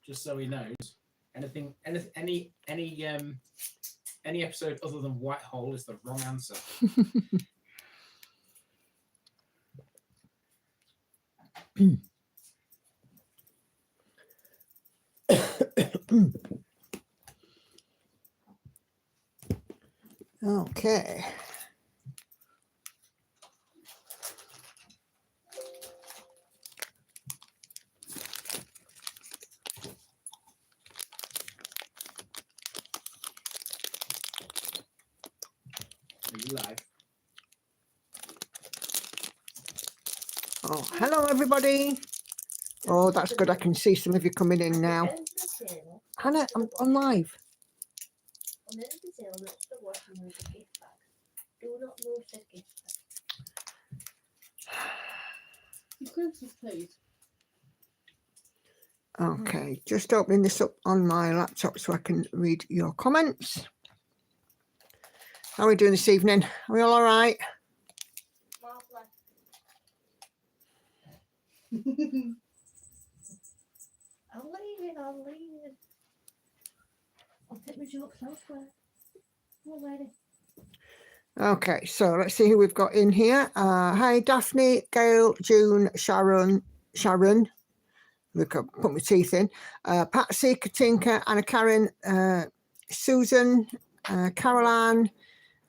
just so he knows. Any episode other than Whitehall is the wrong answer. Okay. Are you live? Oh, hello everybody. Oh, that's good. I can see some of you coming in now. Hannah, I'm live. Okay, just opening this up on my laptop so I can read your comments. How are we doing this evening? Are we all right? I'll leave. I'll take my jokes elsewhere. Already. Okay, so let's see who we've got in here. Hi, Daphne, Gail, June, Sharon. Look, I put my teeth in. Patsy, Katinka, Anna Karen, Susan, Caroline,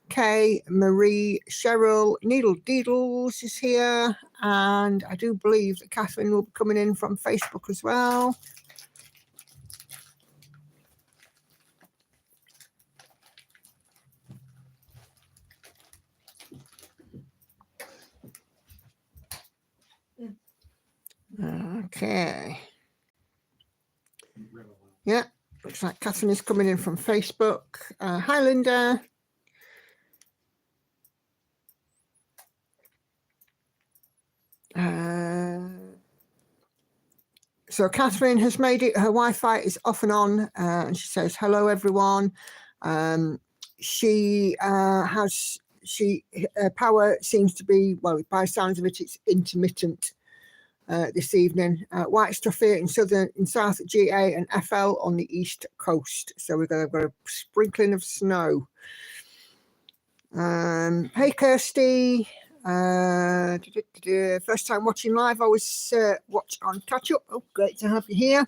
Kay, Marie, Cheryl, Needle Deedles is here. And I do believe that Catherine will be coming in from Facebook as well. Okay. Yeah, looks like Catherine is coming in from Facebook. Hi, Linda. So Catherine has made it. Her Wi-Fi is off and on, and she says, "Hello, everyone." She has. Power seems to be, well, by sounds of it, it's intermittent this evening. White stuff here in South GA and FL on the east coast. So we've got a sprinkling of snow. Hey, Kirsty. First time watching live. I was watch on catch up. Oh, great to have you here.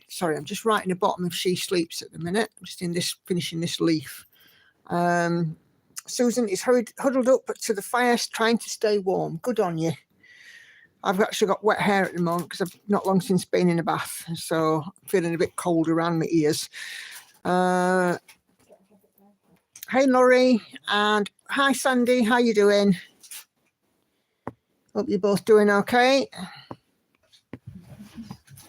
Sorry, I'm just writing the bottom of She Sleeps at the minute. I'm just finishing this leaf. Susan is huddled up to the fire, trying to stay warm. Good on you. I've actually got wet hair at the moment because I've not long since been in a bath, so I'm feeling a bit cold around my ears. Hey, Laurie, and hi, Sandy. How you doing? Hope you're both doing okay.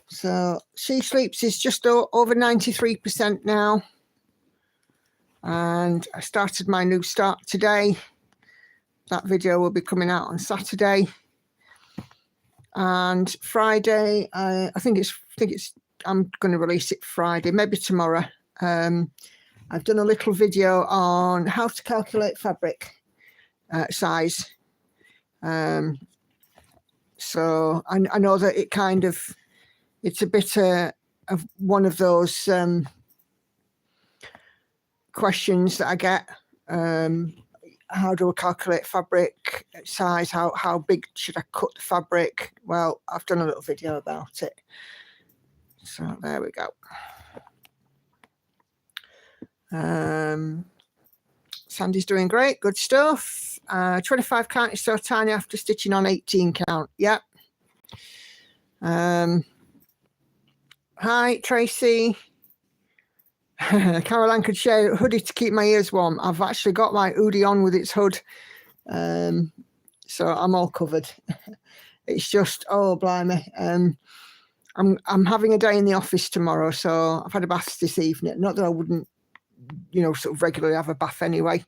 So She Sleeps is just over 93% now. And I started my new start today. That video will be coming out on Saturday. And Friday, I think I'm going to release it Friday, maybe tomorrow. I've done a little video on how to calculate fabric size. So I know that it's a bit of one of those questions that I get. How do I calculate fabric size? How big should I cut the fabric? Well, I've done a little video about it. So there we go. Sandy's doing great. Good stuff. 25 count is so tiny after stitching on 18 count. Yep. Hi, Tracy. Caroline could share a hoodie to keep my ears warm. I've actually got my hoodie on with its hood. So I'm all covered. It's just, oh, blimey. I'm having a day in the office tomorrow, so I've had a bath this evening. Not that I wouldn't, sort of regularly have a bath anyway.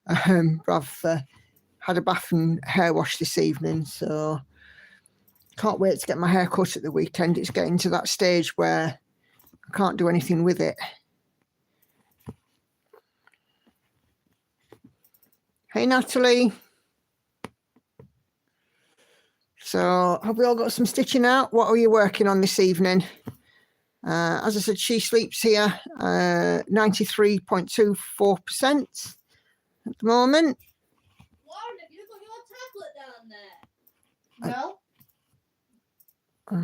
But I've had a bath and hair wash this evening, so can't wait to get my hair cut at the weekend. It's getting to that stage where I can't do anything with it. Hey, Natalie. So have we all got some stitching out? What are you working on this evening? As I said, she sleeps here 93.24% at the moment. Lauren, have you got your tablet down there? No.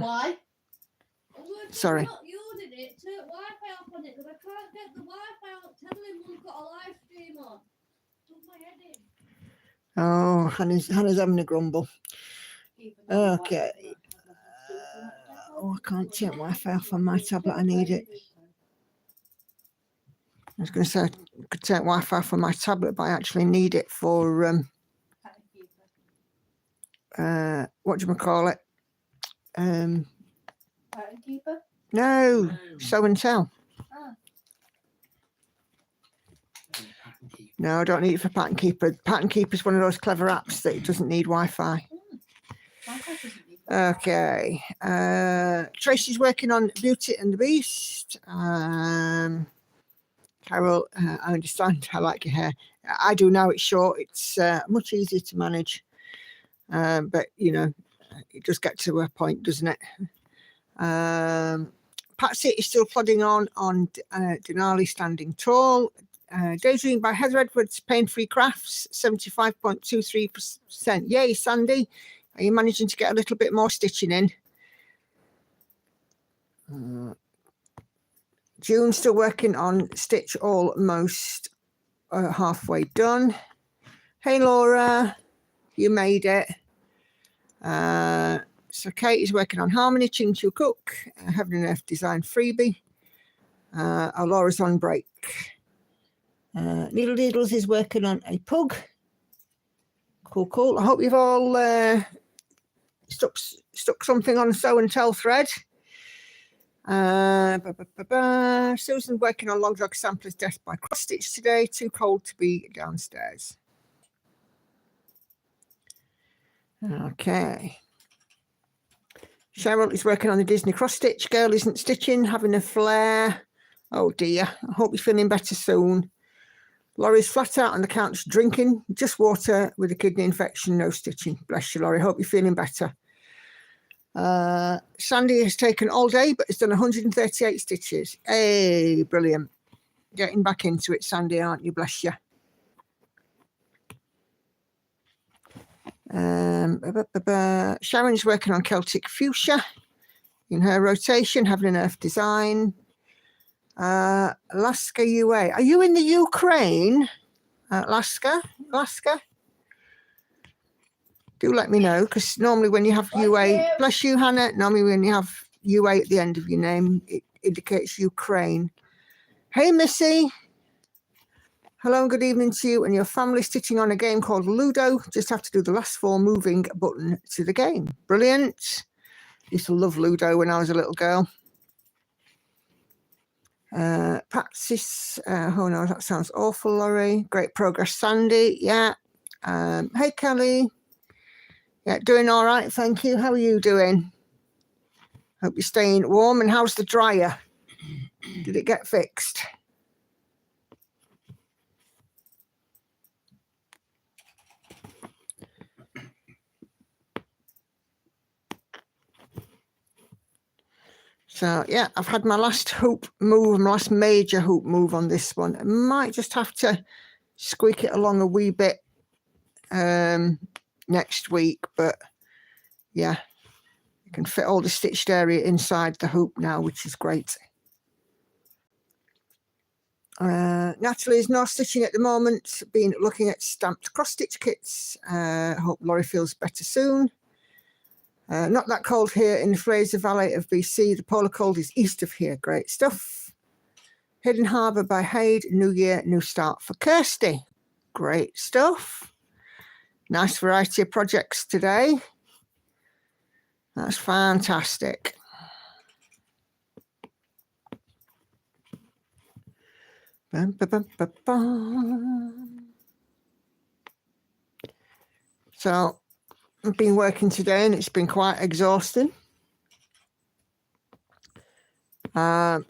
Why? Sorry. I'm not using it. Turn Wi-Fi off on it because I can't get the Wi-Fi out. Tell him we've got a live stream on. Put my head in. Oh, Hannah's having a grumble. Okay. Oh, I can't turn Wi-Fi off on my tablet. I need it. I was going to say I could turn Wi-Fi off on my tablet, but I actually need it for what do you call it? Pattern keeper? No, show and tell. No, I don't need it for Pattern Keeper. Pattern Keeper is one of those clever apps that it doesn't need Wi-Fi. Okay. Tracy's working on Beauty and the Beast. Carol, I understand. I like your hair. I do now. It's short. It's much easier to manage. But, you know, it does get to a point, doesn't it? Patsy is still plodding on Denali Standing Tall. Daydream by Heather Edwards, Pain-Free Crafts, 75.23%. Yay, Sandy. Are you managing to get a little bit more stitching in? June's still working on Stitch almost halfway done. Hey, Laura, you made it. So Kate is working on Harmony, Ching Chu Cook, Heaven and Earth Design freebie. Laura's on break. Needle Needles is working on a pug. Cool, cool. I hope you've all stuck something on sew and tell thread. Susan working on Long Dog Sampler's Death by Cross Stitch today. Too cold to be downstairs. Okay. Cheryl is working on the Disney cross stitch. Girl isn't stitching, having a flare. Oh dear. I hope you're feeling better soon. Laurie's flat out on the couch drinking just water with a kidney infection, no stitching. Bless you, Laurie. Hope you're feeling better. Sandy has taken all day, but has done 138 stitches. Hey, brilliant. Getting back into it, Sandy, aren't you? Bless you. Sharon's working on Celtic Fuchsia in her rotation, having an Earth Design. Alaska UA. Are you in the Ukraine? Alaska? Do let me know, because normally when you have UA, bless you, Hannah, normally when you have UA at the end of your name, it indicates Ukraine. Hey, Missy. Hello and good evening to you and your family. Stitching on a game called Ludo. Just have to do the last 4 moving button to the game. Brilliant. Used to love Ludo when I was a little girl. Patsy's, oh no, that sounds awful, Laurie. Great progress, Sandy. Yeah. Hey, Kelly. Yeah, doing all right, thank you. How are you doing? Hope you're staying warm. And how's the dryer? Did it get fixed? So, yeah, I've had my last hoop move, my last major hoop move on this one. I might just have to squeak it along a wee bit next week, but yeah, you can fit all the stitched area inside the hoop now, which is great. Natalie's not stitching at the moment, been looking at stamped cross stitch kits. Hope Laurie feels better soon. Not that cold here in the Fraser Valley of BC. The polar cold is east of here. Great stuff. Hidden Harbour by Haid. New year, new start for Kirsty. Great stuff. Nice variety of projects today. That's fantastic. Bum, bum, bum, bum, bum. So I've been working today and it's been quite exhausting. Talking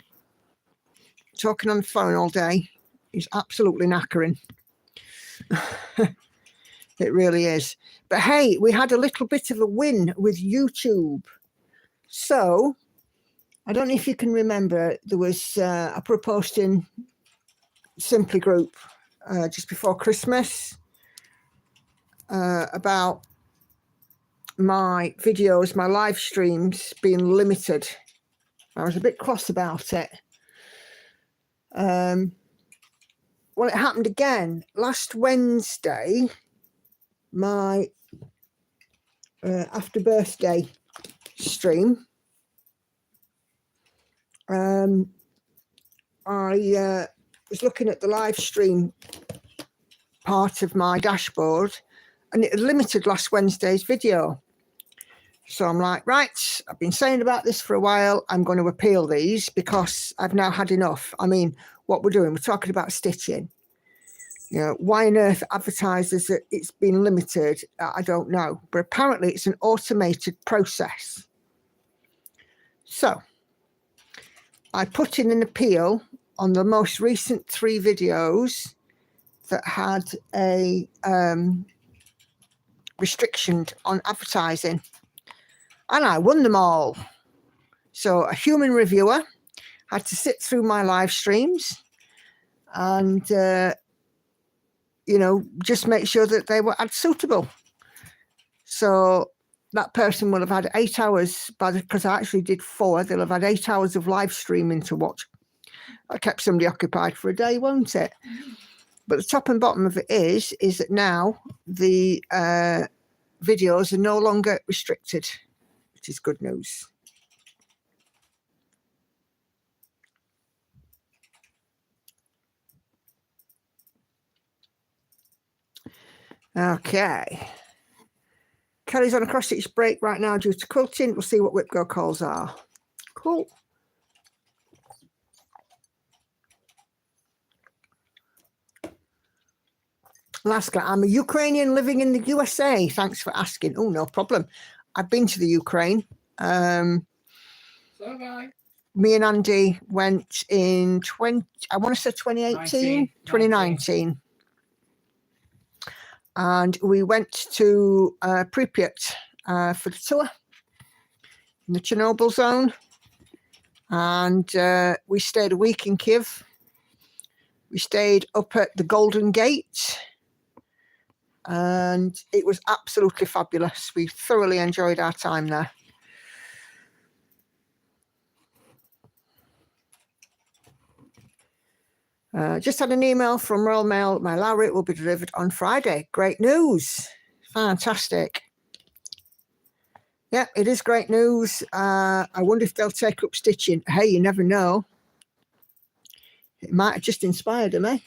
on the phone all day is absolutely knackering. It really is. But hey, we had a little bit of a win with YouTube. So I don't know if you can remember, there was I put a post in Simply Group just before Christmas about my videos, my live streams being limited. I was a bit cross about it. Well, it happened again last Wednesday. My after birthday stream. I was looking at the live stream part of my dashboard, and it had limited last Wednesday's video. So I'm like, right, I've been saying about this for a while. I'm going to appeal these because I've now had enough. I mean, what we're doing, we're talking about stitching. You know, why on earth advertisers that it's been limited? I don't know. But apparently it's an automated process. So I put in an appeal on the most recent 3 videos that had a restriction on advertising. And I won them all. So a human reviewer had to sit through my live streams and, you know, just make sure that they were ad suitable. So that person will have had 8 hours, because I actually did 4, they'll have had 8 hours of live streaming to watch. That kept somebody occupied for a day, won't it? But the top and bottom of it is that now the videos are no longer restricted, which is good news. Okay. Kelly's on a cross-stitch break right now due to quilting. We'll see what whip go calls are. Cool. Alaska, I'm a Ukrainian living in the USA. Thanks for asking. Oh, no problem. I've been to the Ukraine. So have I. Me and Andy went in 2018, 2019. And we went to Pripyat for the tour in the Chernobyl zone. And we stayed a week in Kiev. We stayed up at the Golden Gate. And it was absolutely fabulous. We thoroughly enjoyed our time there. Just had an email from Royal Mail. My laureate will be delivered on Friday. Great news. Fantastic. Yeah, it is great news. I wonder if they'll take up stitching. Hey, you never know. It might have just inspired them, eh?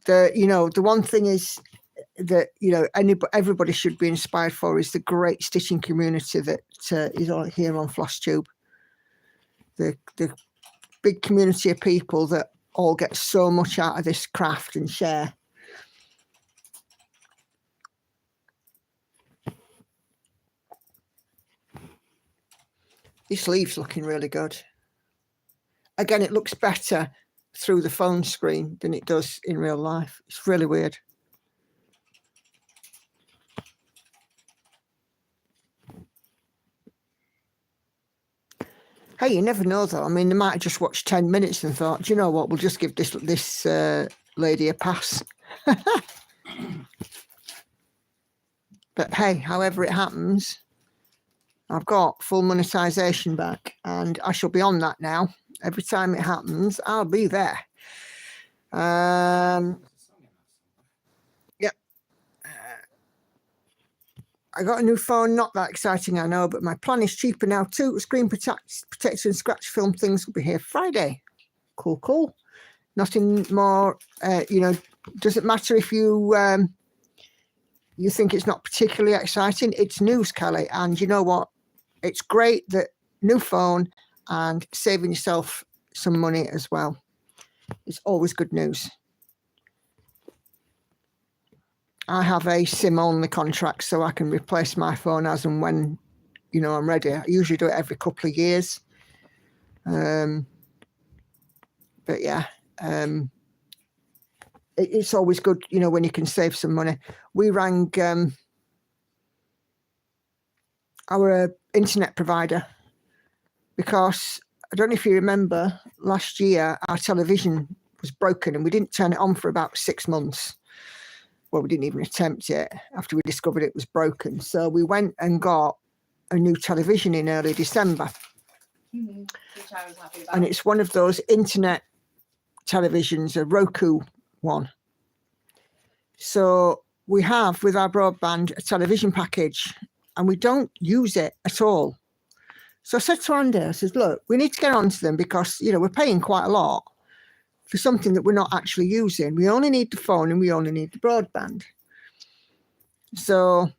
The one thing is that, everybody should be inspired for is the great stitching community that is on here on FlossTube. The big community of people that all get so much out of this craft and share. This sleeve's looking really good. Again, it looks better through the phone screen than it does in real life. It's really weird. Hey, you never know though. I mean, they might have just watched 10 minutes and thought, do you know what, we'll just give this lady a pass. But hey, however it happens, I've got full monetization back and I shall be on that now. Every time it happens, I'll be there. Yep. I got a new phone, not that exciting, I know, but my plan is cheaper now too. Screen protector and scratch film things will be here Friday. Cool, cool. Nothing more, doesn't matter if you you think it's not particularly exciting. It's news, Kelly, and you know what? It's great that new phone and saving yourself some money as well. It's always good news. I have a SIM-only contract, so I can replace my phone as and when, I'm ready. I usually do it every couple of years. But yeah, it's always good, you know, when you can save some money. We rang our internet provider because I don't know if you remember last year our television was broken and we didn't turn it on for about 6 months. Well, we didn't even attempt it after we discovered it was broken. So we went and got a new television in early December. Which I was happy about. And it's one of those internet televisions, a Roku one. So we have with our broadband a television package and we don't use it at all. So I said to Andy, I said, look, we need to get onto them because, you know, we're paying quite a lot for something that we're not actually using. We only need the phone and we only need the broadband. So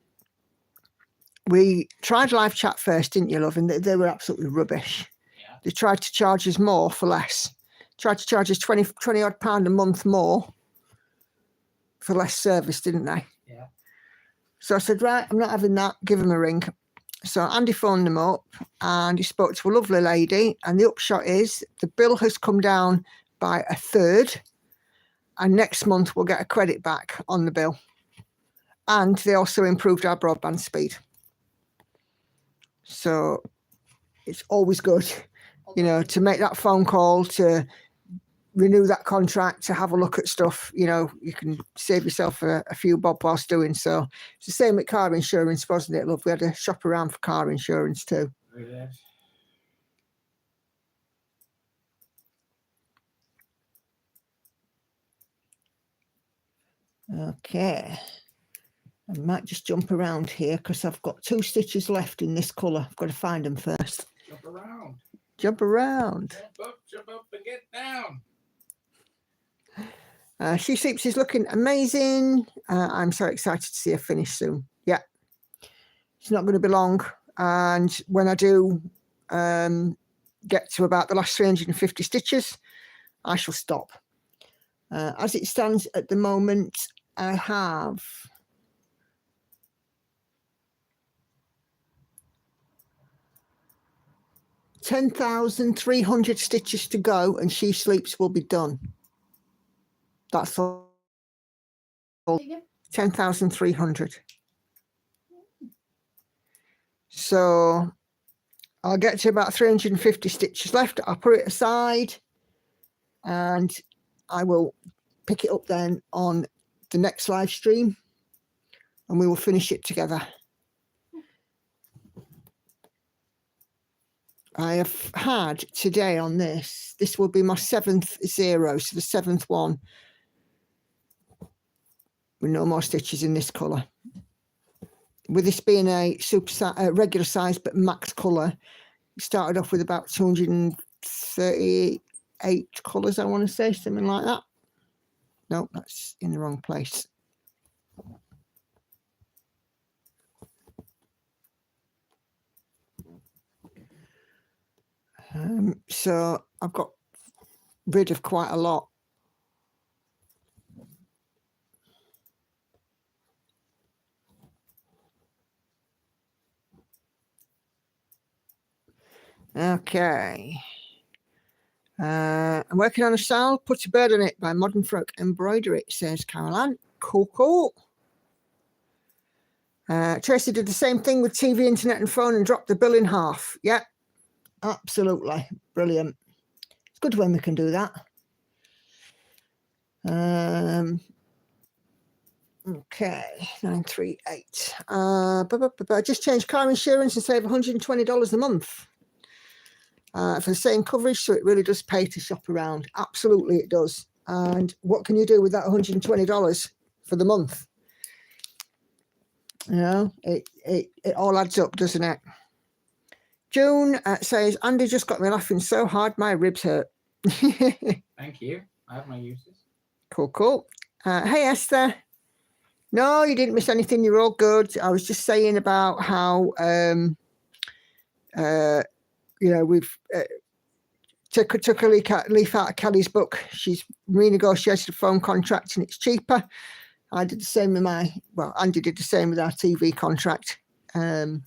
we tried live chat first, didn't you, love? And they were absolutely rubbish. Yeah. They tried to charge us more for less. Tried to charge us 20 odd pound a month more for less service, didn't they? Yeah. So I said, right, I'm not having that. Give them a ring. So Andy phoned them up and he spoke to a lovely lady. And the upshot is the bill has come down by a third. And next month we'll get a credit back on the bill. And they also improved our broadband speed. So it's always good, you know, to make that phone call, to renew that contract, to have a look at stuff. You know, you can save yourself a few bob whilst doing so. It's the same with car insurance, wasn't it, love? We had to shop around for car insurance too. Yes. Okay. I might just jump around here because I've got 2 stitches left in this colour. I've got to find them first. Jump around. Jump around. Jump up and get down. She Sleeps is looking amazing. I'm so excited to see her finish soon. Yeah. It's not going to be long. And when I do get to about the last 350 stitches, I shall stop. As it stands at the moment, I have 10,300 stitches to go and She Sleeps will be done. That's all. 10,300. So I'll get to about 350 stitches left. I'll put it aside and I will pick it up then on the next live stream and we will finish it together. I have had today on this will be my 7th zero, so the 7th one with no more stitches in this colour. With this being a regular size but max colour, it started off with about 238 colours, I want to say, something like that. No, that's in the wrong place. So I've got rid of quite a lot. Okay. I'm working on a sail, Put a Bird on It by Modern Folk Embroidery, says Caroline. Cool, cool. Tracy did the same thing with TV, internet and phone and dropped the bill in half. Yeah, absolutely. Brilliant. It's good when we can do that. Okay, 938. I just changed car insurance and save $120 a month. For the same coverage, so it really does pay to shop around. Absolutely it does. And what can you do with that $120 for the month? You know, it all adds up, doesn't it? June says, Andy just got me laughing so hard my ribs hurt. Thank you. I have my uses. Cool, cool. Hey Esther. No, you didn't miss anything. You're all good. I was just saying about how you know, we've took a leaf out of Kelly's book. She's renegotiated a phone contract and it's cheaper. I did the same with Andy did the same with our TV contract and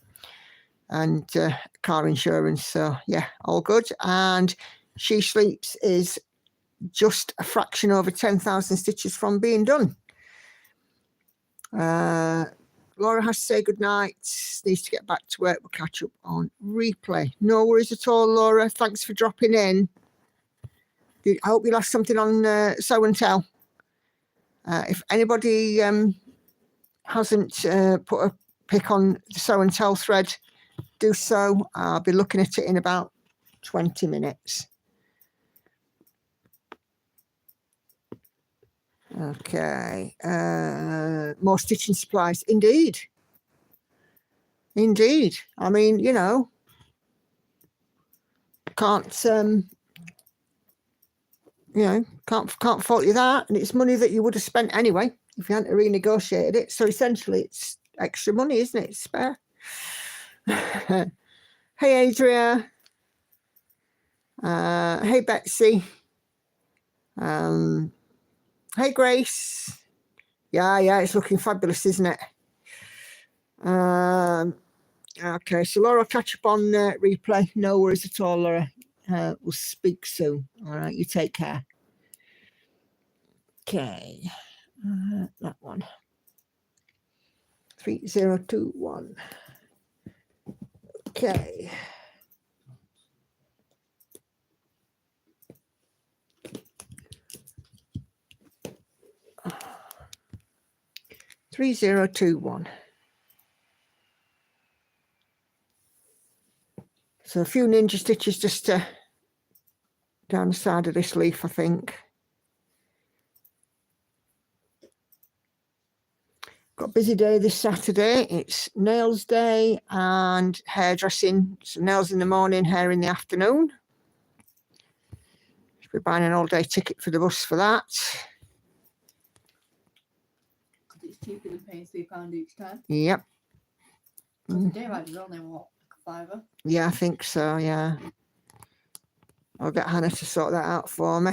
car insurance. So yeah, all good. And She Sleeps is just a fraction over 10,000 stitches from being done. Laura has to say good night. Needs to get back to work. We'll catch up on replay. No worries at all, Laura. Thanks for dropping in. I hope you'll have something on Sew and Tell. If anybody hasn't put a pic on the Sew and Tell thread, do so. I'll be looking at it in about 20 minutes. Okay, more stitching supplies. Indeed. I mean, you know, can't fault you that. And it's money that you would have spent anyway if you hadn't renegotiated it. So essentially it's extra money, isn't it? It's spare. Hey, Adria. Hey, Betsy. Hey, Grace. Yeah, it's looking fabulous, isn't it? Okay, so Laura, I'll catch up on replay. No worries at all, Laura. We'll speak soon. All right, you take care. Okay, that one. 3021. Okay. $3021. So a few ninja stitches just down the side of this leaf, I think. Got a busy day this Saturday. It's nails day and hairdressing. So nails in the morning, hair in the afternoon. Should be buying an all-day ticket for the bus for that. It's cheaper than paying £3 each time. Yep. So the day ride is only what, like a £5? Yeah, I think so, yeah. I'll get Hannah to sort that out for me.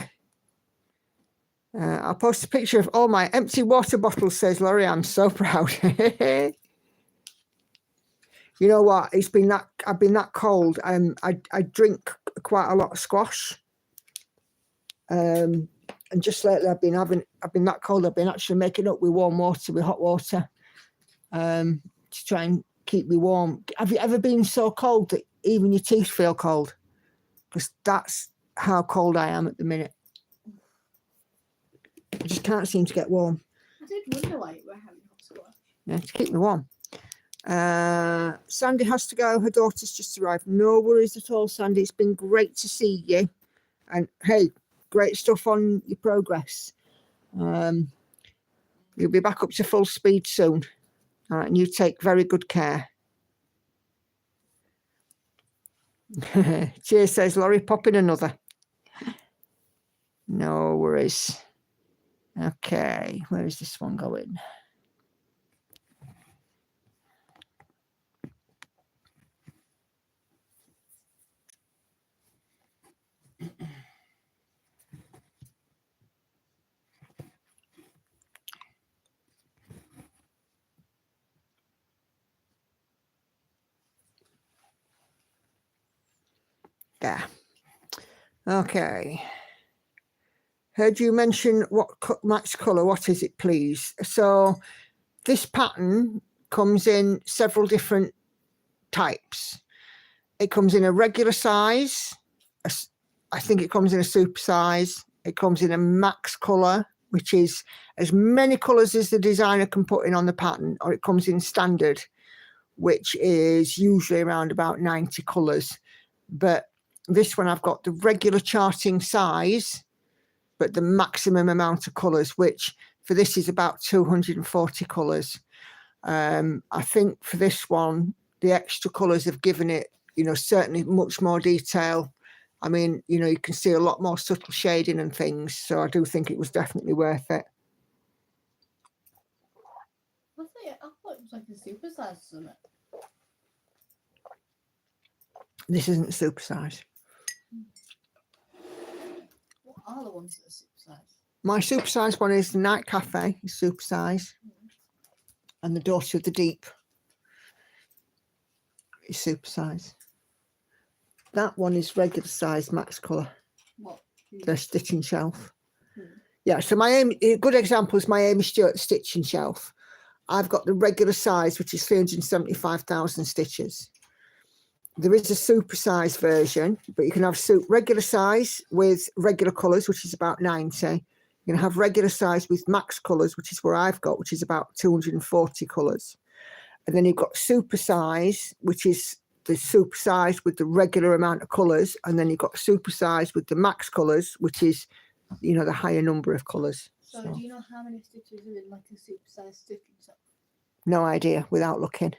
I'll post a picture of all my empty water bottles, says Laurie. I'm so proud. You know what? I've been that cold. I drink quite a lot of squash. And just lately I've been that cold. I've been actually making up with warm water, with hot water, to try and keep me warm. Have you ever been so cold that even your teeth feel cold? Because that's how cold I am at the minute. I just can't seem to get warm. I did wonder why you were having hot squash. Yeah, to keep me warm. Sandy has to go. Her daughter's just arrived. No worries at all, Sandy. It's been great to see you. And hey, great stuff on your progress. You'll be back up to full speed soon. All right, and you take very good care. Cheers, says Laurie. Pop in another. No worries. Okay, where is this one going? Yeah. Okay. Heard you mention what match colour. What is it, please? So this pattern comes in several different types. It comes in a regular size. I think it comes in a super size. It comes in a max colour, which is as many colours as the designer can put in on the pattern, or it comes in standard, which is usually around about 90 colours. But this one, I've got the regular charting size, but the maximum amount of colours, which for this is about 240 colours. I think for this one, the extra colours have given it, you know, certainly much more detail. I mean, you know, you can see a lot more subtle shading and things. So I do think it was definitely worth it. I thought it was like a super size or something. This isn't super size. What are the ones that are super size? My super size one is the Night Cafe, is super size. And the Daughter of the Deep is super size. That one is regular size, max colour. What? the stitching shelf. Hmm. Yeah, so a good example is my Amy Stewart stitching shelf. I've got the regular size, which is 375,000 stitches. There is a super size version, but you can have regular size with regular colours, which is about 90. You can have regular size with max colours, which is where I've got, which is about 240 colours. And then you've got super size, which is the super size with the regular amount of colours. And then you've got super size with the max colours, which is, you know, the higher number of colours. So do you know how many stitches are in like a super-sized stitching shelf? No idea without looking.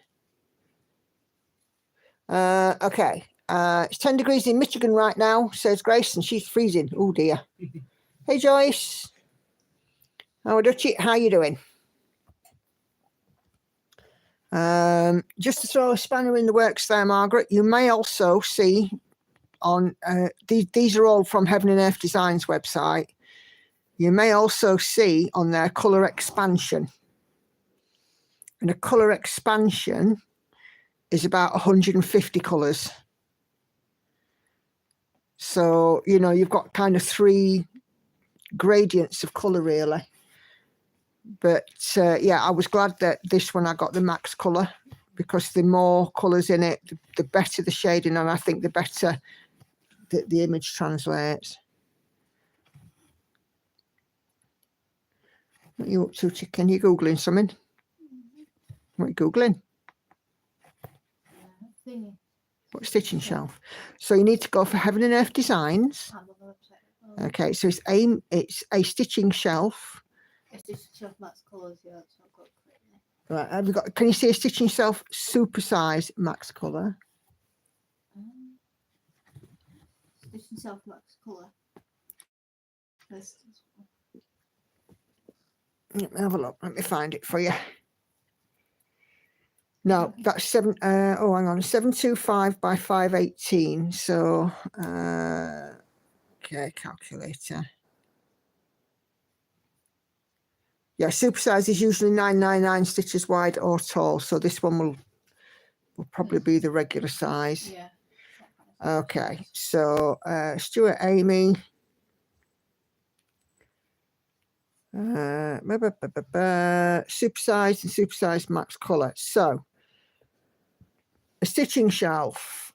Okay. It's 10 degrees in Michigan right now, says Grace, and she's freezing. Oh dear. Hey Joyce. How are you doing? Just to throw a spanner in the works there, Margaret, you may also see on these are all from Heaven and Earth Designs website. You may also see on their colour expansion. And a colour expansion is about 150 colours. So, you know, you've got kind of 3 gradients of colour really. But yeah, I was glad that this one I got the max colour, because the more colours in it, the better the shading, and I think the better the image translates. What are you up to, chicken? You Googling something? What are you Googling? Thingy. What stitching shelf? So you need to go for Heaven and Earth Designs. I'm on the website. Oh, Okay, so it's a stitching shelf. a stitching shelf max colours, yeah, that's not got correctly. Right, have you got? Can you see a stitching shelf super size max colour? Stitching shelf max colour. Let me have a look. Let me find it for you. No, that's 725 by 518. So, okay, calculator. Yeah, supersize is usually 999 stitches wide or tall. So this one will probably be the regular size. Yeah. Okay, so Stuart, Amy. Supersized and supersized max colour. So a stitching shelf.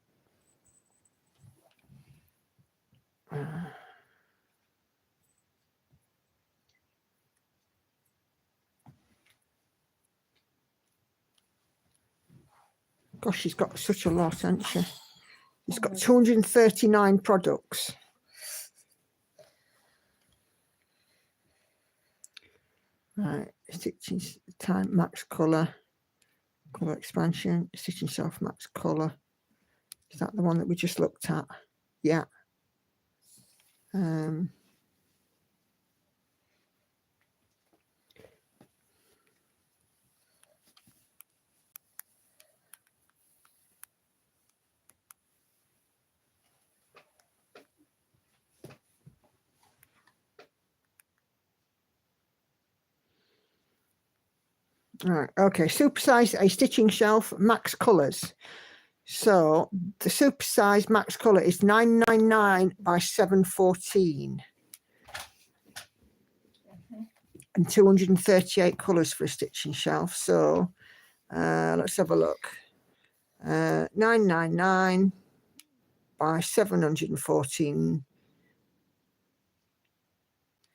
Gosh, she's got such a lot, hasn't she? She's got 239 products. Right, stitching time max colour, colour expansion, stitching shelf max colour. Is that the one that we just looked at? Yeah. All right, okay, supersize a stitching shelf max colours. So the supersize max colour is 999 by 714. And 238 colours for a stitching shelf. So let's have a look. 999 by 714,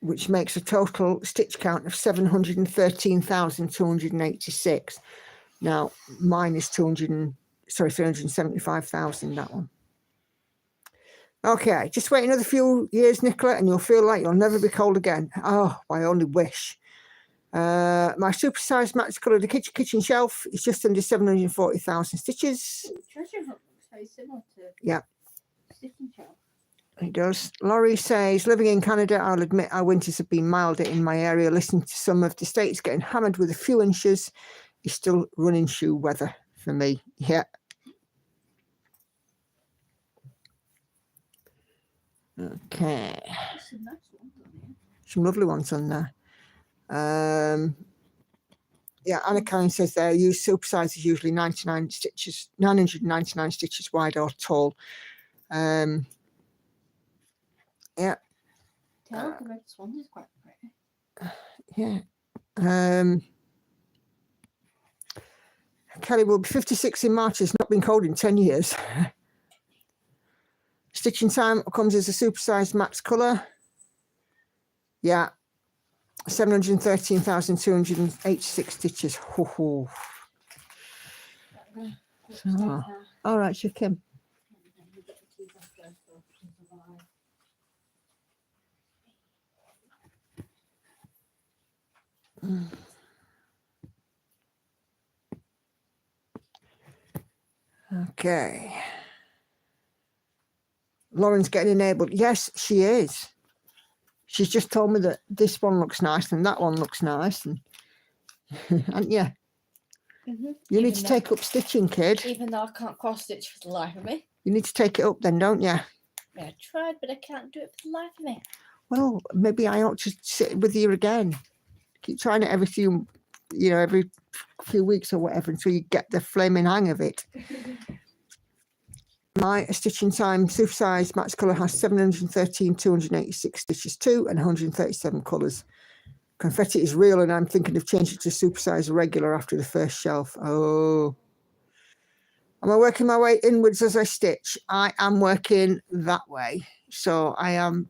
which makes a total stitch count of 713,286. Now mine is 375,000, that one. Okay, just wait another few years, Nicola, and you'll feel like you'll never be cold again. Oh, I only wish. My supersized max colour, the kitchen shelf, is just under 740,000 stitches. Treasure hunt looks very similar to stitching shelf. It does. Laurie says, living in Canada, I'll admit our winters have been milder in my area. Listening to some of the states getting hammered with a few inches is still running shoe weather for me. Yeah. Okay. Some lovely ones on there. Yeah, Anna Karen says there, use supersize is usually 999 stitches wide or tall. Yeah. tell. The red swan is quite pretty. Yeah. Kelly will be 56 in March. It's not been cold in 10 years. Stitching time comes as a supersized max colour. Yeah. 713,286 stitches. Ho, ho. So, all right, you Kim. Okay. Lauren's getting enabled. Yes, she is. She's just told me that this one looks nice and that one looks nice. And, and yeah, you need to take up stitching, kid. Even though I can't cross stitch for the life of me. You need to take it up then, don't you? Yeah, I tried, but I can't do it for the life of me. Well, maybe I ought to sit with you again. Keep trying it every few weeks or whatever until you get the flaming hang of it. My stitching time supersized max colour has 713,286 stitches too and 137 colours. Confetti is real and I'm thinking of changing to supersize regular after the first shelf. Oh. Am I working my way inwards as I stitch? I am working that way. So I am,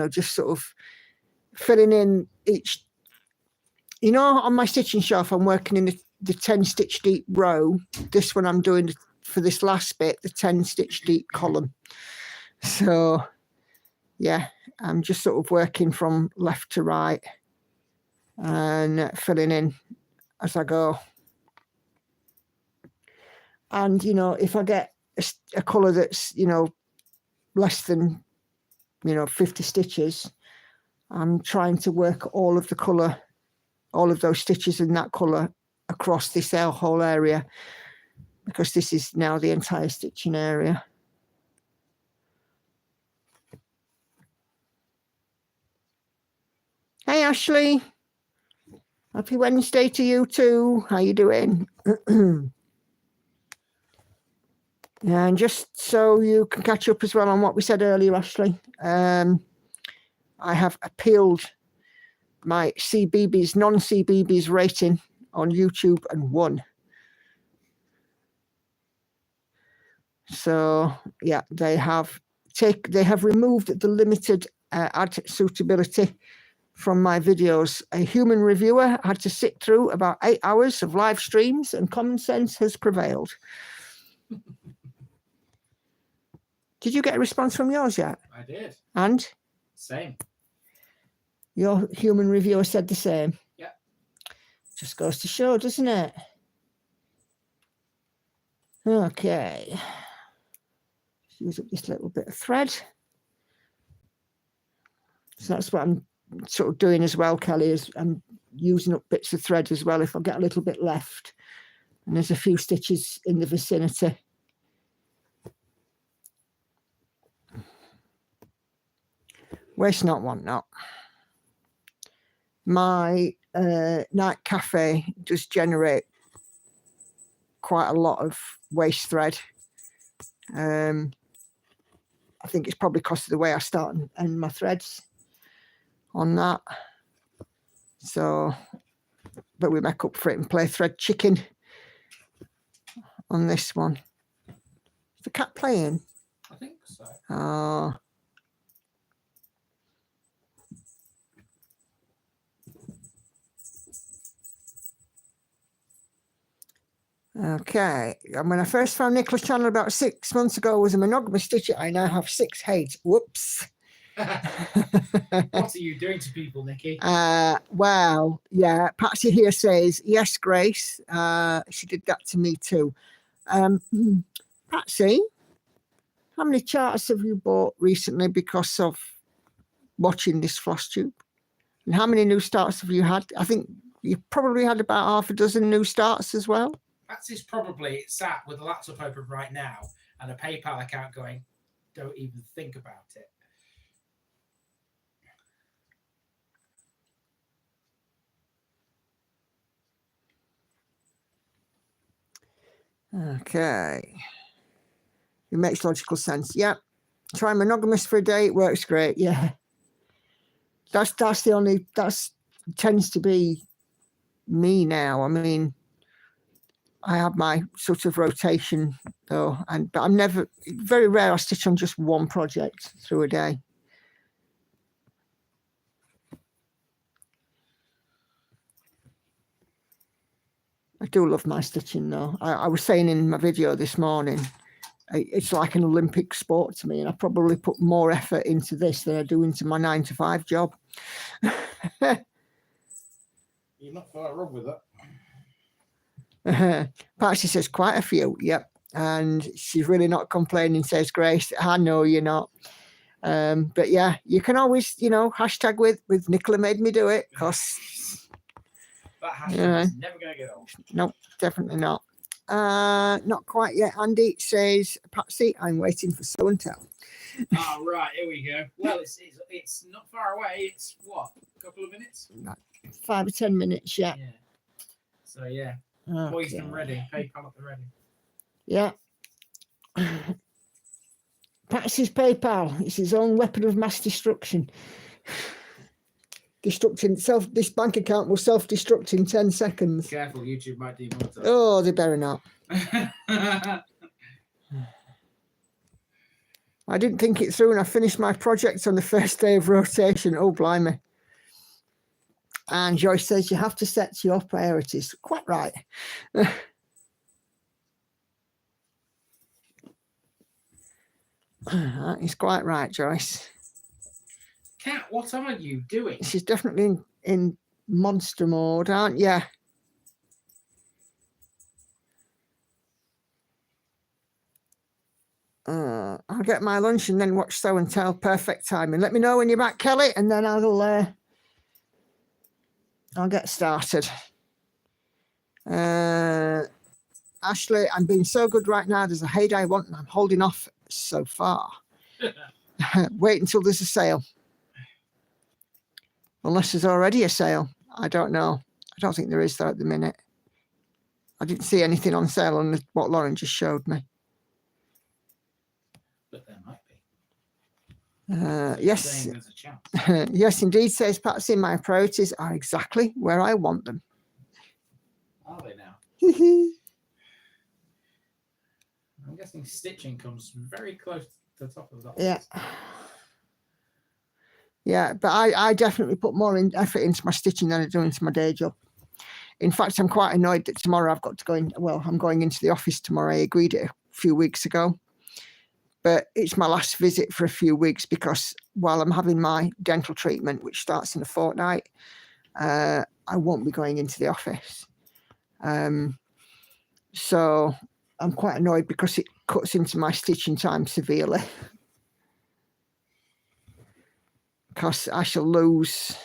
just sort of filling in each, on my stitching shelf, I'm working in the 10 stitch deep row. This one I'm doing for this last bit, the 10 stitch deep column. So yeah, I'm just sort of working from left to right and filling in as I go. And, if I get a colour that's, less than, 50 stitches, I'm trying to work all of the colour, all of those stitches in that colour across this whole area, because this is now the entire stitching area. Hey, Ashley. Happy Wednesday to you too. How you doing? And just so you can catch up as well on what we said earlier, Ashley, I have appealed my non-CBeebies rating on YouTube and won. So yeah, they have removed the limited ad suitability from my videos. A human reviewer had to sit through about 8 hours of live streams and common sense has prevailed. Did you get a response from yours yet? I did. And? Same. Your human reviewer said the same? Yeah. Just goes to show, doesn't it? Okay. Just use up this little bit of thread. So that's what I'm sort of doing as well, Kelly, is I'm using up bits of thread as well if I get a little bit left. And there's a few stitches in the vicinity. Waste not, want not. My night cafe does generate quite a lot of waste thread. I think it's probably because of the way I start and end my threads on that. So, but we make up for it and play thread chicken on this one. Is the cat playing? I think so. Oh. Okay, and when I first found Nicola's channel about 6 months ago, was a monogamous stitcher. I now have 6 heads. Whoops. What are you doing to people, Nikki? Well, yeah, Patsy here says, yes, Grace. She did that to me too. Patsy, how many charts have you bought recently because of watching this floss tube? And how many new starts have you had? I think you probably had about half a dozen new starts as well. Patsy's probably sat with a laptop open right now and a PayPal account going, don't even think about it. Okay. It makes logical sense. Yeah. Try monogamous for a day. It works great. Yeah. That's the only, tends to be me now. I mean, I have my sort of rotation though, but I'm never, very rare I stitch on just one project through a day. I do love my stitching though. I was saying in my video this morning, it's like an Olympic sport to me, and I probably put more effort into this than I do into my 9-to-5 job. You're not far wrong with that. Patsy says quite a few, yep. And she's really not complaining, says Grace. I know you're not. But yeah, you can always, hashtag with Nicola made me do it, because that hashtag is never going to get old. Nope, definitely not. Not quite yet. Andy says, Patsy, I'm waiting for so and tell. Oh, right, here we go. Well, it's not far away. It's what, a couple of minutes? 5 or 10 minutes, yeah. So yeah, Okay. poised and ready. PayPal at the ready. Yeah. Patsy's PayPal is his own weapon of mass destruction. This bank account will self-destruct in 10 seconds. Careful, YouTube might demonetize. Oh, they better not. I didn't think it through and I finished my project on the first day of rotation. Oh, blimey. And Joyce says you have to set your priorities. Quite right. That is quite right, Joyce. Kat, what are you doing? She's definitely in monster mode, aren't you? I'll get my lunch and then watch So and Tell. Perfect timing. Let me know when you're back, Kelly, and then I'll get started. Ashley, I'm being so good right now. There's a heyday I want, and I'm holding off so far. Wait until there's a sale. Unless there's already a sale. I don't know. I don't think there is though at the minute. I didn't see anything on sale on what Lauren just showed me. But there might be. Yes. There's a chance. Yes, indeed, says Patsy. My priorities are exactly where I want them. Are they now? I'm I'm guessing stitching comes very close to the top of that. Yeah. Yeah, but I definitely put more effort into my stitching than I do into my day job. In fact, I'm quite annoyed that tomorrow I've got to go in. Well, I'm going into the office tomorrow. I agreed it a few weeks ago. But it's my last visit for a few weeks because while I'm having my dental treatment, which starts in a fortnight, I won't be going into the office. So I'm quite annoyed because it cuts into my stitching time severely. Because I shall lose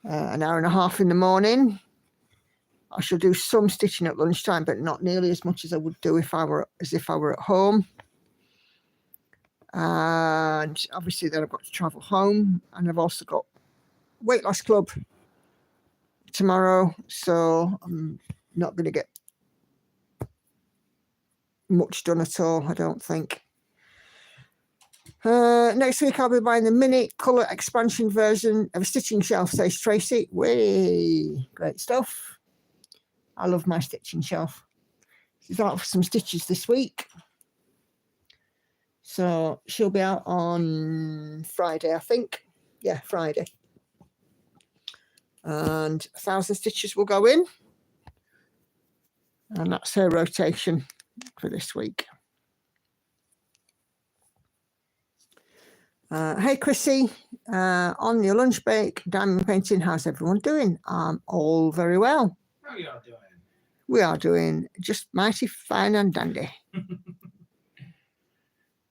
an hour and a half in the morning. I shall do some stitching at lunchtime, but not nearly as much as I would do if I were at home. And obviously then I've got to travel home, and I've also got weight loss club tomorrow, so I'm not going to get much done at all, I don't think. Next week I'll be buying the mini colour expansion version of a stitching shelf, says Tracy. Way great stuff. I love my stitching shelf. She's out for some stitches this week. So she'll be out on Friday, I think. Yeah, Friday. And 1,000 stitches will go in. And that's her rotation for this week. Hey, Chrissy, on your lunch break, diamond painting, how's everyone doing? All very well. How are you doing? We are doing just mighty fine and dandy.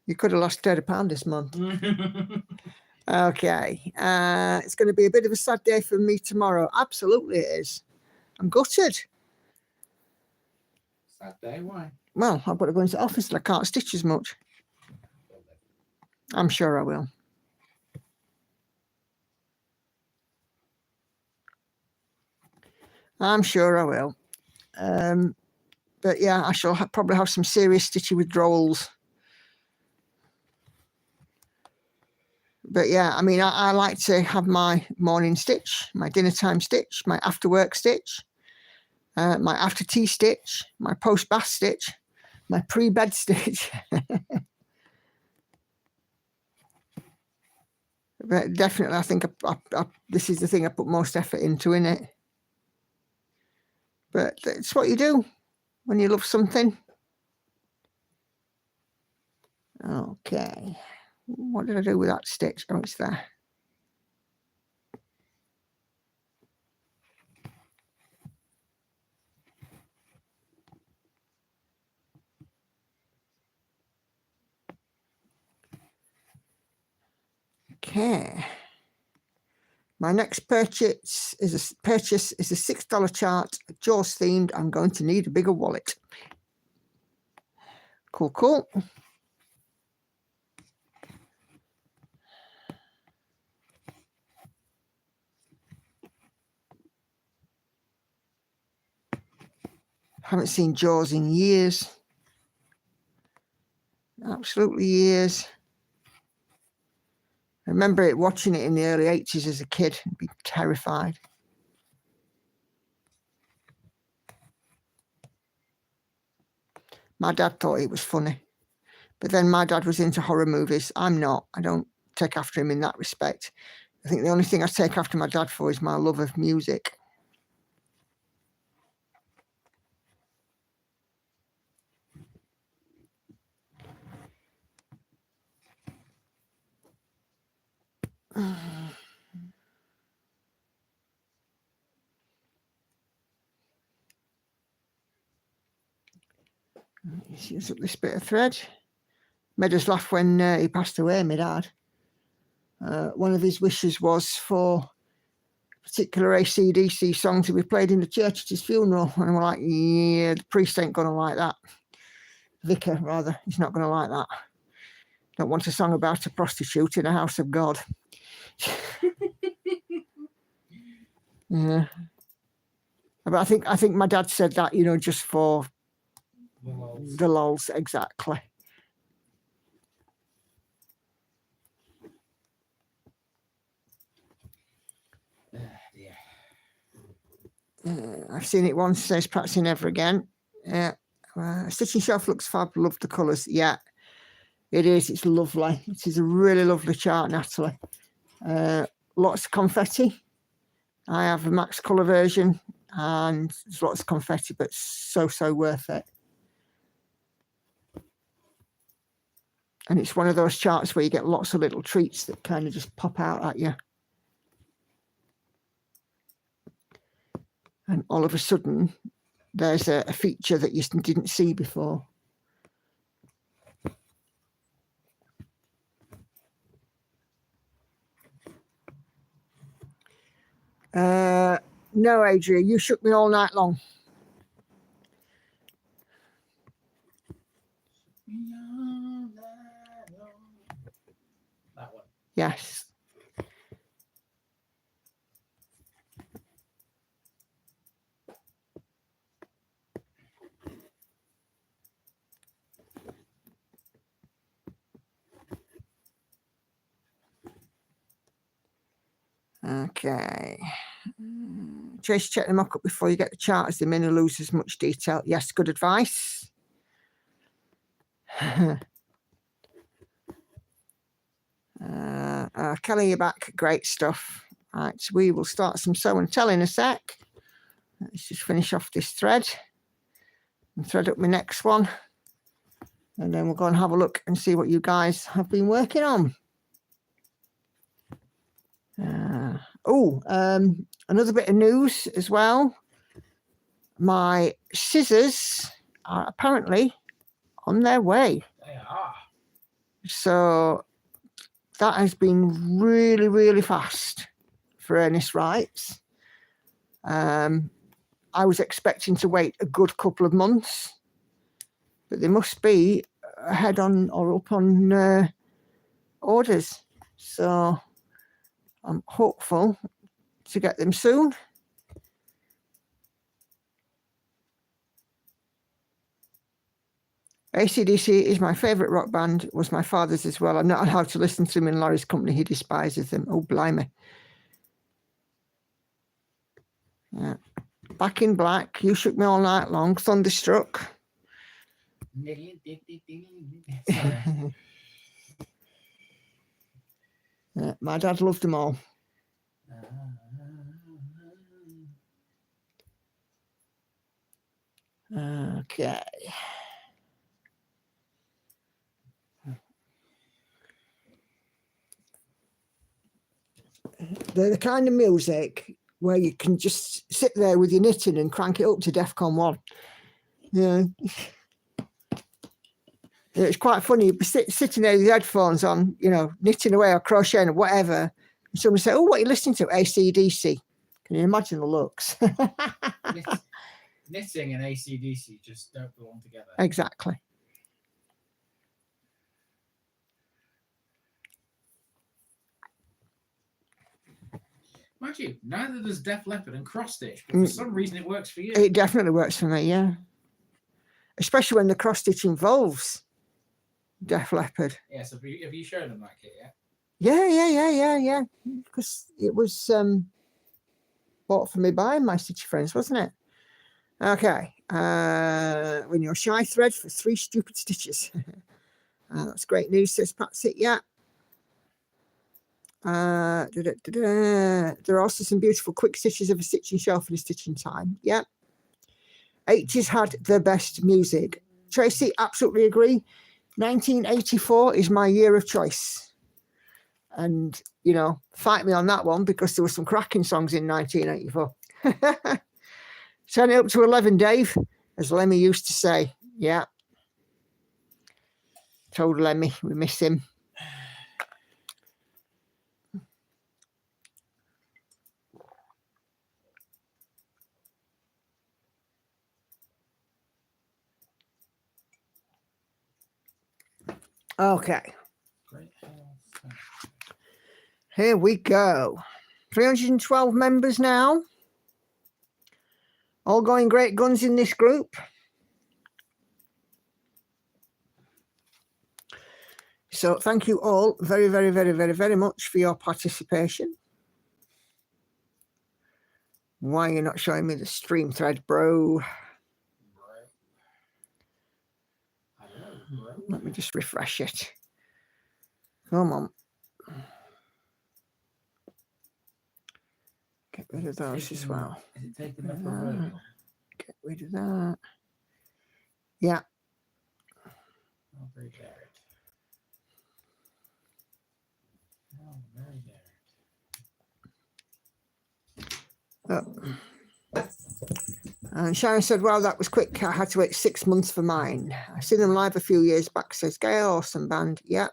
You could have lost 30 pounds this month. Okay. It's going to be a bit of a sad day for me tomorrow. Absolutely it is. I'm gutted. Sad day, why? Well, I've got to go into the office and I can't stitch as much. I'm sure I will. I'm sure I will. But yeah, I shall probably have some serious stitchy withdrawals. But yeah, I mean, I like to have my morning stitch, my dinner time stitch, my after work stitch, my after tea stitch, my post bath stitch, my pre-bed stitch. But definitely, I think this is the thing I put most effort into, in it. But it's what you do when you love something. Okay. What did I do with that stitch? Oh, it's there. Okay. My next purchase is a $6 chart, Jaws themed. I'm going to need a bigger wallet. Cool, cool. Haven't seen Jaws in years. Absolutely years. I remember watching it in the early 80s as a kid and being terrified. My dad thought it was funny. But then my dad was into horror movies. I'm not. I don't take after him in that respect. I think the only thing I take after my dad for is my love of music. Let's use up this bit of thread. Made us laugh when he passed away, my dad. One of his wishes was for a particular AC/DC song to be played in the church at his funeral. And we're like, yeah, the priest ain't going to like that. Vicar, rather, he's not going to like that. Don't want a song about a prostitute in a house of God. Yeah. But I think my dad said that, you know, just for the lols, exactly. I've seen it once, says Patsy never again. Yeah. Stitching Shelf looks fab, love the colours. Yeah, it is. It's lovely. It is a really lovely chart, Natalie. Lots of confetti. I have a max colour version and there's lots of confetti, but so worth it. And it's one of those charts where you get lots of little treats that kind of just pop out at you. And all of a sudden, there's a feature that you didn't see before. No, Adria, you shook me all night long. That one. Yes. Okay. Trace, check them up before you get the chart as they may not lose as much detail. Yes, good advice. Kelly, you're back. Great stuff. Right, so we will start some sew and tell in a sec. Let's just finish off this thread and thread up my next one. And then we'll go and have a look and see what you guys have been working on. Another bit of news as well. My scissors are apparently on their way. They are. So that has been really, really fast for Ernest Wrights. I was expecting to wait a good couple of months, but they must be ahead on or up on orders. So I'm hopeful to get them soon. AC/DC is my favourite rock band, was my father's as well. I'm not allowed to listen to them in Larry's company. He despises them. Oh, blimey. Yeah. Back in Black, You Shook Me All Night Long, Thunderstruck. Sorry. Yeah, my dad loved them all. Okay. They're the kind of music where you can just sit there with your knitting and crank it up to DEFCON 1. Yeah. It's quite funny. You'd be sitting there with your headphones on, you know, knitting away or crocheting or whatever. And someone say, "Oh, what are you listening to?" AC/DC. Can you imagine the looks? Knitting and AC/DC just don't belong together. Exactly. Mind you, neither does Def Leppard and Cross Stitch, but for some reason it works for you. It definitely works for me, yeah. Especially when the cross stitch involves Def Leppard. Yes, have you shown them that kit yet? Yeah. Because it was bought for me by my stitchy friends, wasn't it? Okay. When you're shy thread for 3 stupid stitches. That's great news, says Patsy. Yeah. There are also some beautiful quick stitches of a stitching shelf and a stitching time. Yeah. 80s had the best music. Tracy, absolutely agree. 1984 is my year of choice. And, you know, fight me on that one because there were some cracking songs in 1984. Turn it up to 11, Dave, as Lemmy used to say. Yeah. Told Lemmy, we miss him. Okay. Here we go. 312 members now. All going great guns in this group. So thank you all very, very, very, very, very much for your participation. Why are you not showing me the stream thread, bro? Let me just refresh it. Come on. Get rid of those as well. Is it taking the proverbial? Get rid of that. Yeah. Oh, very direct. Oh, very direct. Oh. And Sharon said, "Wow, that was quick. I had to wait 6 months for mine. I've seen them live a few years back," says Gail. Awesome band. Yeah.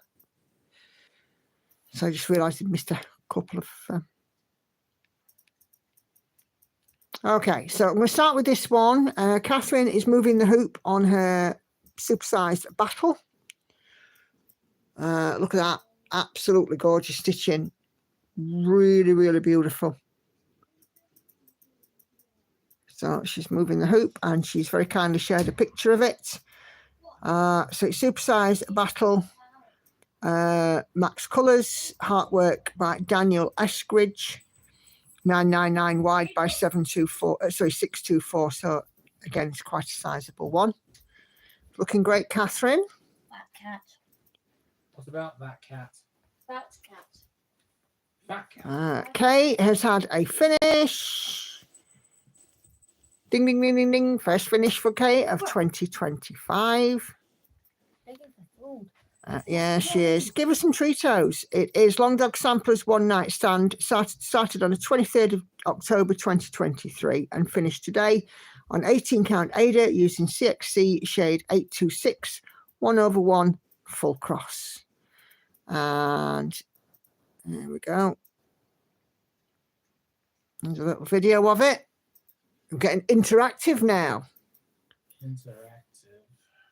So I just realised I missed a couple of... Okay, so I'm going to start with this one. Catherine is moving the hoop on her supersized battle. Look at that. Absolutely gorgeous stitching. Really, really beautiful. So she's moving the hoop and she's very kindly shared a picture of it. So it's supersized battle. Max Colours, artwork by Daniel Eskridge. 999 wide by 624. So again, it's quite a sizable one. Looking great, Catherine. Fat cat. What about that cat? Fat cat. Fat cat. Kay has had a finish. Ding, ding, ding, ding, ding. First finish for Kay of 2025. Yeah, she is. Give us some treatos. It is Long Dog Samplers One Night Stand. Started on the 23rd of October 2023 and finished today on 18 count Ada using CXC shade 826 1/1 full cross. And there we go. There's a little video of it. I'm getting interactive now. Interactive.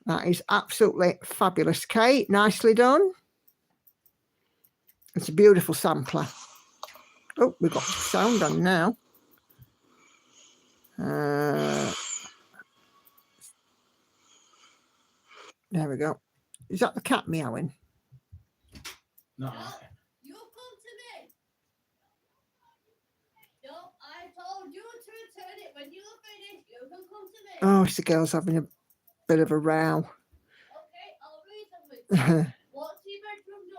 That is absolutely fabulous, Kate. Nicely done. It's a beautiful sampler. Oh, we've got sound on now. There we go. Is that the cat meowing? No. You come to me. No, I told you to return it when you finish. You can come to me. Oh, it's the girls having a bit of a row. Okay, I'll read them with you. What's your bedroom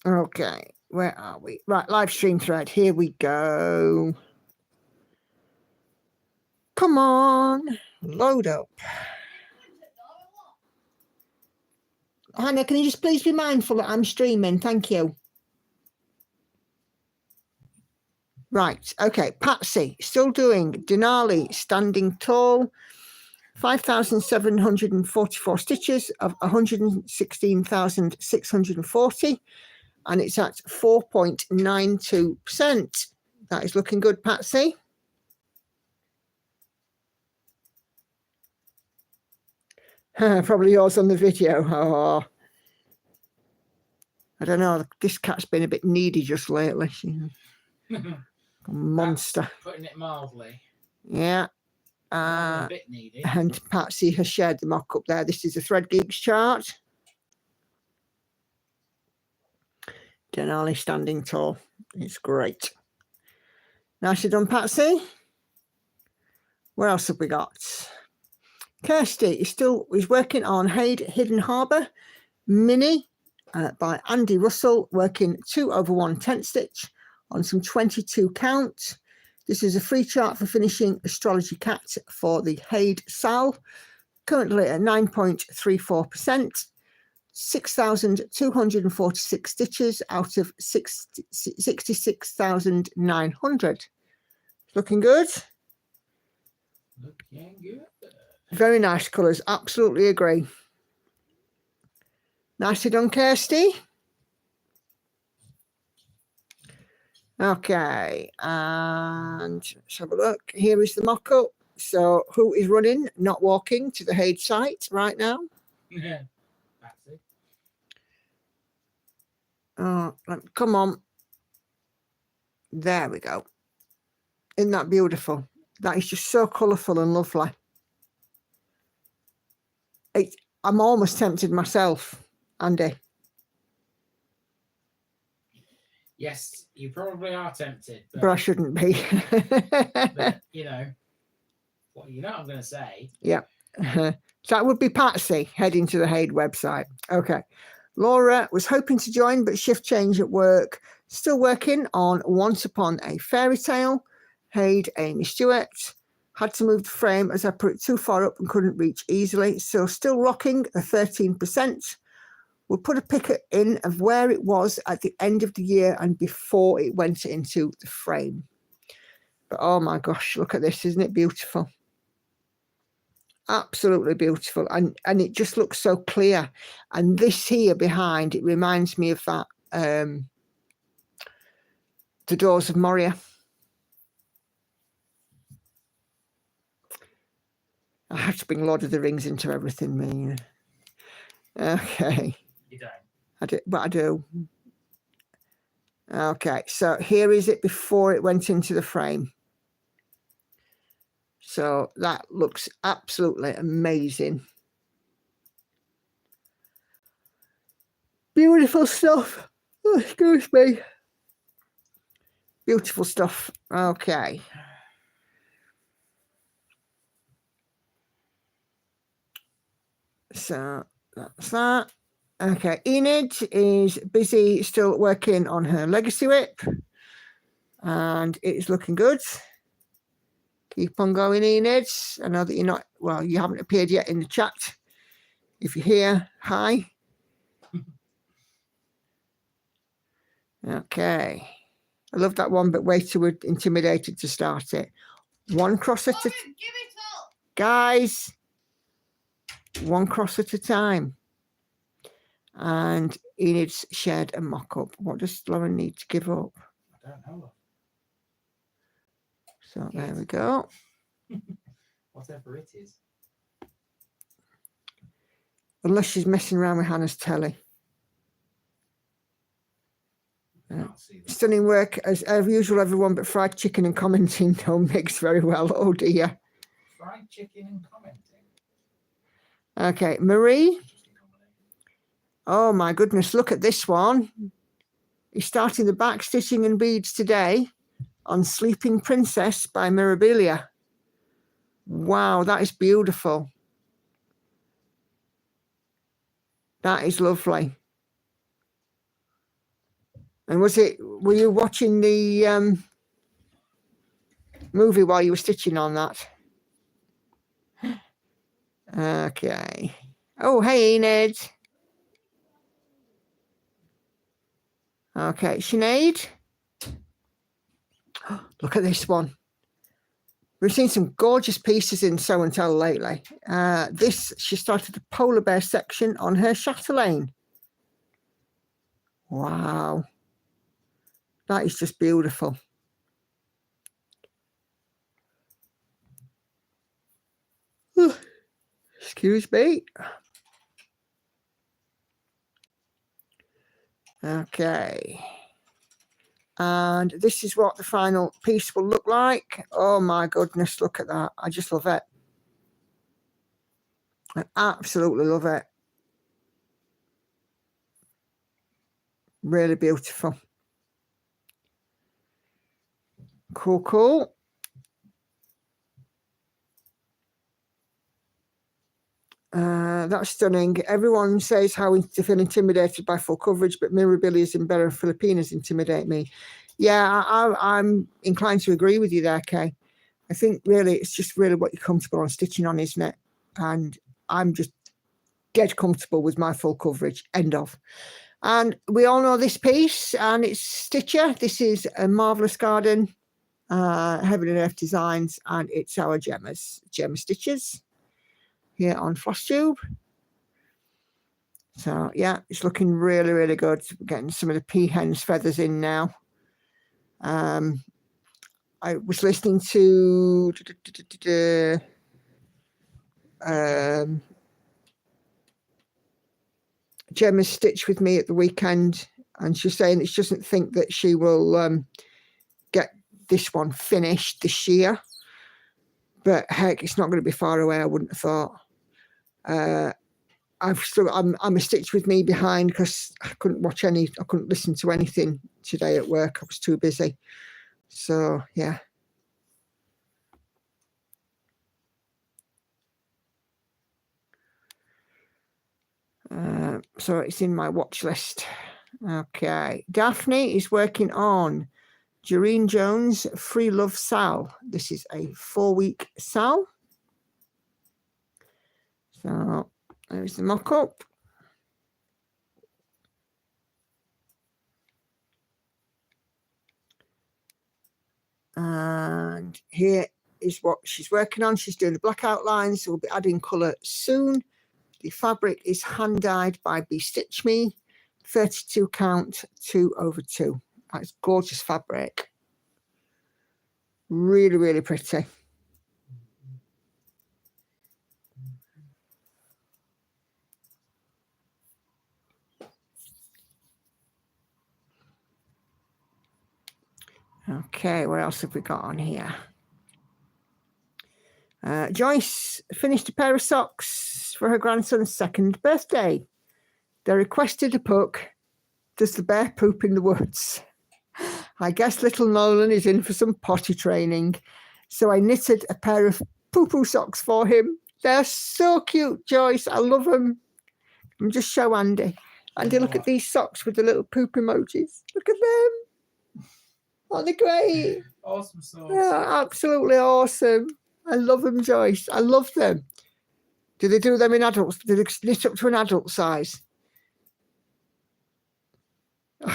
door? Okay, where are we? Right, live stream thread. Here we go. Come on, load up. Hannah, can you just please be mindful that I'm streaming? Thank you. Right, okay, Patsy, still doing Denali, standing tall, 5,744 stitches of 116,640, and it's at 4.92%. That is looking good, Patsy. Probably yours on the video. Oh, I don't know. This cat's been a bit needy just lately. She's a monster. That's putting it mildly. Yeah. A bit needy. And Patsy has shared the mock up there. This is a Thread Geeks chart. Denali standing tall. It's great. Nicely done, Patsy. What else have we got? Kirsty is working on Hidden Harbour Mini by Andy Russell, working 2/1 tent stitch on some 22 count. This is a free chart for finishing Astrology Cat for the Haid Sal, currently at 9.34%, 6,246 stitches out of 66,900. Looking good. Looking good. Very nice colours. Absolutely agree. Nicely done, Kirsty. Okay, and let's have a look. Here is the mock-up. So who is running, not walking, to the Haid site right now? Yeah, that's it. Oh, come on. There we go. Isn't that beautiful? That is just so colourful and lovely. I'm almost tempted myself, Andy. Yes, you probably are tempted. But I shouldn't be. But, you know what I'm going to say. Yeah. So that would be Patsy heading to the Haid website. Okay. Laura was hoping to join, but shift change at work. Still working on Once Upon a Fairy Tale. Haid, Amy Stewart. Had to move the frame as I put it too far up and couldn't reach easily. So still rocking a 13%. We'll put a pic in of where it was at the end of the year and before it went into the frame. But oh my gosh, look at this. Isn't it beautiful? Absolutely beautiful. And it just looks so clear. And this here behind, it reminds me of that, The Doors of Moria. I have to bring Lord of the Rings into everything, me. Okay. You don't. I do, but I do. Okay, so here is it before it went into the frame. So that looks absolutely amazing. Beautiful stuff. Oh, excuse me. Beautiful stuff. Okay. So that's that. Okay, Enid is busy still working on her legacy whip, and it's looking good. Keep on going, Enid. I know that you're not, well, you haven't appeared yet in the chat. If you're here, hi. Okay. I love that one, but way too intimidated to start it. One cross at a time. Guys, one cross at a time. And Enid's shared a mock-up. What does Lauren need to give up? I don't know. So there we go. Whatever it is. Unless she's messing around with Hannah's telly. Stunning work as usual, everyone, but fried chicken and commenting don't mix very well. Oh dear. Fried chicken and commenting. Okay, Marie. Oh my goodness, look at this one. He's starting the back stitching and beads today on Sleeping Princess by Mirabilia. Wow, that is beautiful. That is lovely. And were you watching the movie while you were stitching on that? Okay. Oh, hey, Enid. Okay, Sinead. Look at this one. We've seen some gorgeous pieces in Sew and Tell lately. She started a polar bear section on her chatelaine. Wow. That is just beautiful. Excuse me. Okay. And this is what the final piece will look like. Oh my goodness, look at that. I just love it. I absolutely love it. Really beautiful. Cool, cool. That's stunning. Everyone says how they feel intimidated by full coverage, but Mirabilia's in better Filipinas intimidate me. Yeah, I'm inclined to agree with you there, Kay. I think really it's just really what you're comfortable on stitching on, isn't it? And I'm just dead comfortable with my full coverage. End of. And we all know this piece, and it's Stitcher. This is a Marvelous Garden, Heaven and Earth Designs, and it's our Gemma Stitches here on Floss Tube. So yeah, it's looking really, really good. We're getting some of the peahen's feathers in now. I was listening to Gemma's stitch with me at the weekend, and she's saying that she doesn't think that she will get this one finished this year. But heck, it's not going to be far away, I wouldn't have thought. I'm a stitch with me behind because I couldn't listen to anything today at work. I was too busy. So yeah. So it's in my watch list. Okay. Daphne is working on Jareen Jones' Free Love Sal. This is a 4-week Sal. So there's the mock-up. And here is what she's working on. She's doing the black outlines. So we'll be adding colour soon. The fabric is hand dyed by Be Stitch Me, 32 count, 2/2. That's gorgeous fabric. Really, really pretty. Okay, what else have we got on here? Joyce finished a pair of socks for her grandson's 2nd birthday. They requested a book, Does the Bear Poop in the Woods? I guess little Nolan is in for some potty training. So I knitted a pair of poo-poo socks for him. They're so cute, Joyce. I love them. And just show Andy. Andy, look at these socks with the little poop emojis. Look at them. Aren't they great? Awesome socks. Yeah, absolutely awesome. I love them, Joyce. I love them. Do they do them in adults? Do they knit up to an adult size?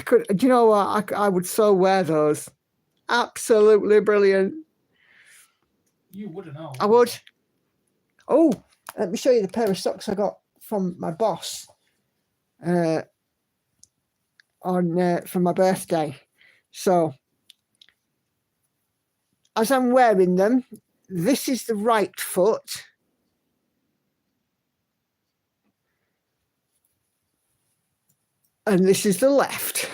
Do you know what? I would so wear those. Absolutely brilliant. You wouldn't know. I would. Oh, let me show you the pair of socks I got from my boss for my birthday. So as I'm wearing them, this is the right foot. And this is the left.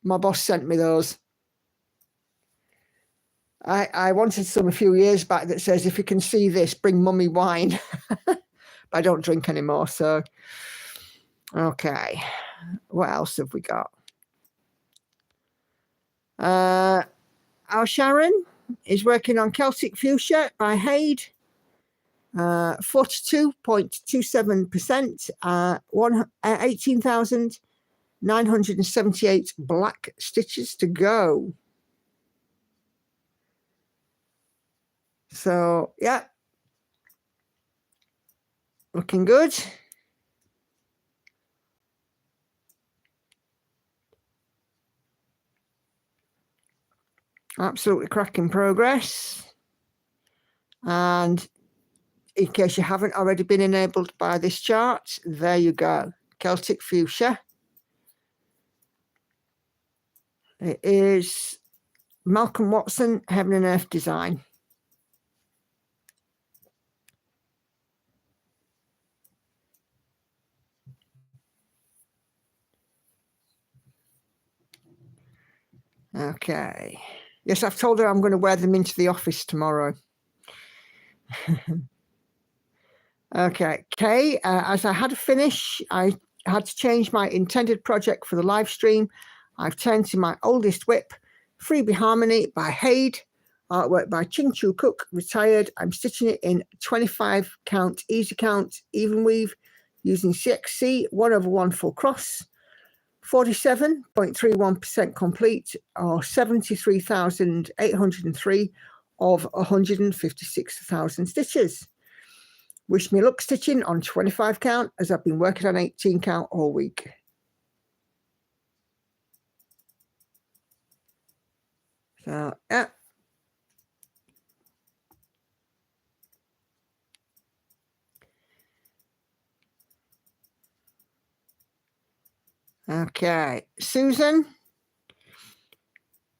My boss sent me those. I wanted some a few years back that says, if you can see this, bring mummy wine. But I don't drink anymore. So, okay. What else have we got? Our Sharon is working on Celtic Fuchsia by Haid. 42.27%, 18,978 black stitches to go. So, yeah, looking good. Absolutely cracking progress. And in case you haven't already been enabled by this chart, there you go. Celtic Fuchsia. It is Malcolm Watson, Heaven and Earth design. Okay. Yes, I've told her I'm going to wear them into the office tomorrow. Okay, Kay, as I had a finish, I had to change my intended project for the live stream. I've turned to my oldest whip, Freebie Harmony by Haid, artwork by Ching Chu Cook, retired. I'm stitching it in 25 count, easy count, even weave, using CXC 1/1 full cross, 47.31% complete, or 73,803 of 156,000 stitches. Wish me luck stitching on 25 count, as I've been working on 18 count all week. So, yeah. Okay, Susan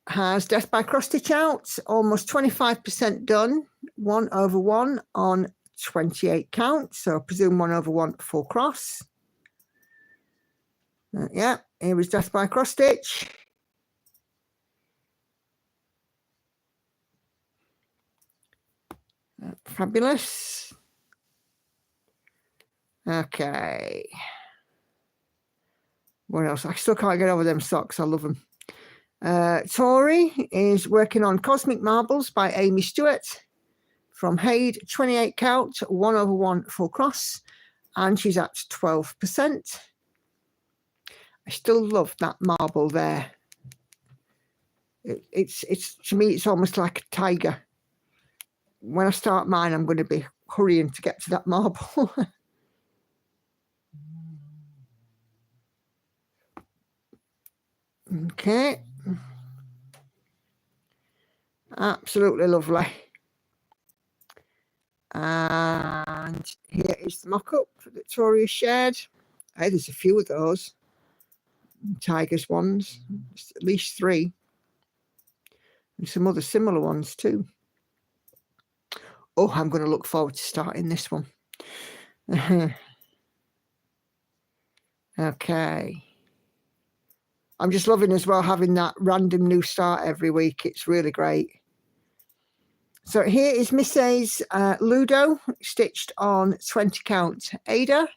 has Death by Cross Stitch out, almost 25% done, 1/1 on 28 count, so I presume 1/1 full cross. Yeah, here was Death by Cross Stitch. Fabulous. Okay. What else? I still can't get over them socks. I love them. Tori is working on Cosmic Marbles by Amy Stewart from Haid, 28 count, 1/1 full cross, and she's at 12%. I still love that marble there. It's to me, it's almost like a tiger. When I start mine, I'm going to be hurrying to get to that marble. Okay. Absolutely lovely. And here is the mock-up that Tori has shared. Hey, there's a few of those. Tigers ones. There's at least 3. And some other similar ones too. Oh, I'm going to look forward to starting this one. Okay. I'm just loving as well having that random new start every week. It's really great. So here is Miss A's Ludo, stitched on 20 count Ada.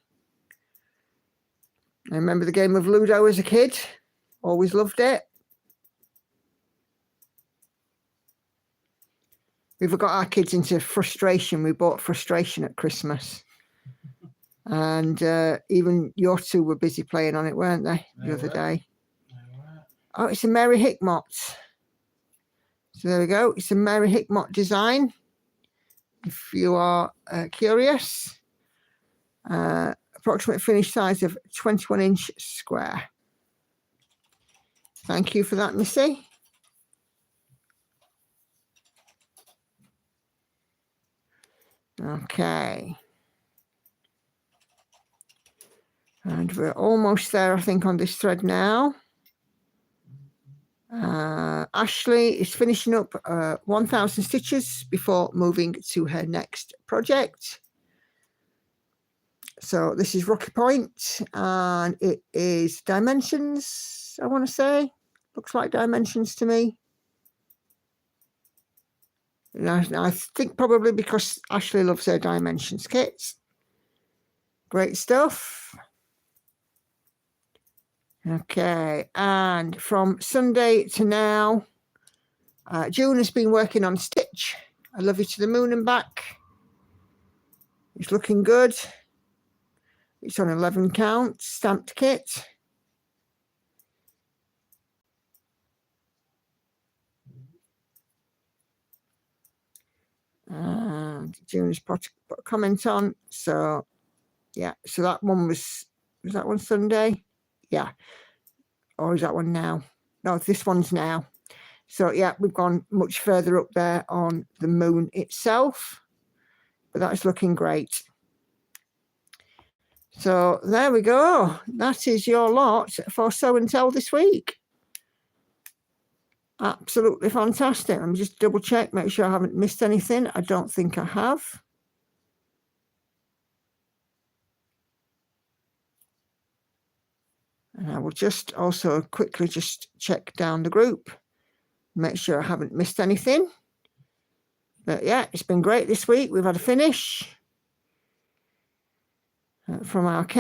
I remember the game of Ludo as a kid. Always loved it. We've got our kids into frustration. We bought frustration at Christmas. And even your two were busy playing on it, weren't they, the other day? Oh, it's a Mary Hickmott. So there we go. It's a Mary Hickmott design. If you are curious. Approximate finish size of 21-inch square. Thank you for that, Missy. Okay. And we're almost there, I think, on this thread now. Ashley is finishing up 1,000 stitches before moving to her next project. So this is Rocky Point, and it is Dimensions, I want to say. Looks like Dimensions to me. And I think probably because Ashley loves her Dimensions kits. Great stuff. Okay, and from Sunday to now, June has been working on Stitch. I Love You to the Moon and Back. It's looking good. It's on 11 count, stamped kit. And June has put a comment on. So, yeah, so that one was that one Sunday? Yeah. Or is that one now? No, this one's now. So, yeah, we've gone much further up there on the moon itself. But that's looking great. So, there we go. That is your lot for Sew and Tell this week. Absolutely fantastic. Let me just double check, make sure I haven't missed anything. I don't think I have. And I will just also quickly just check down the group, make sure I haven't missed anything. But yeah, it's been great this week. We've had a finish from RK.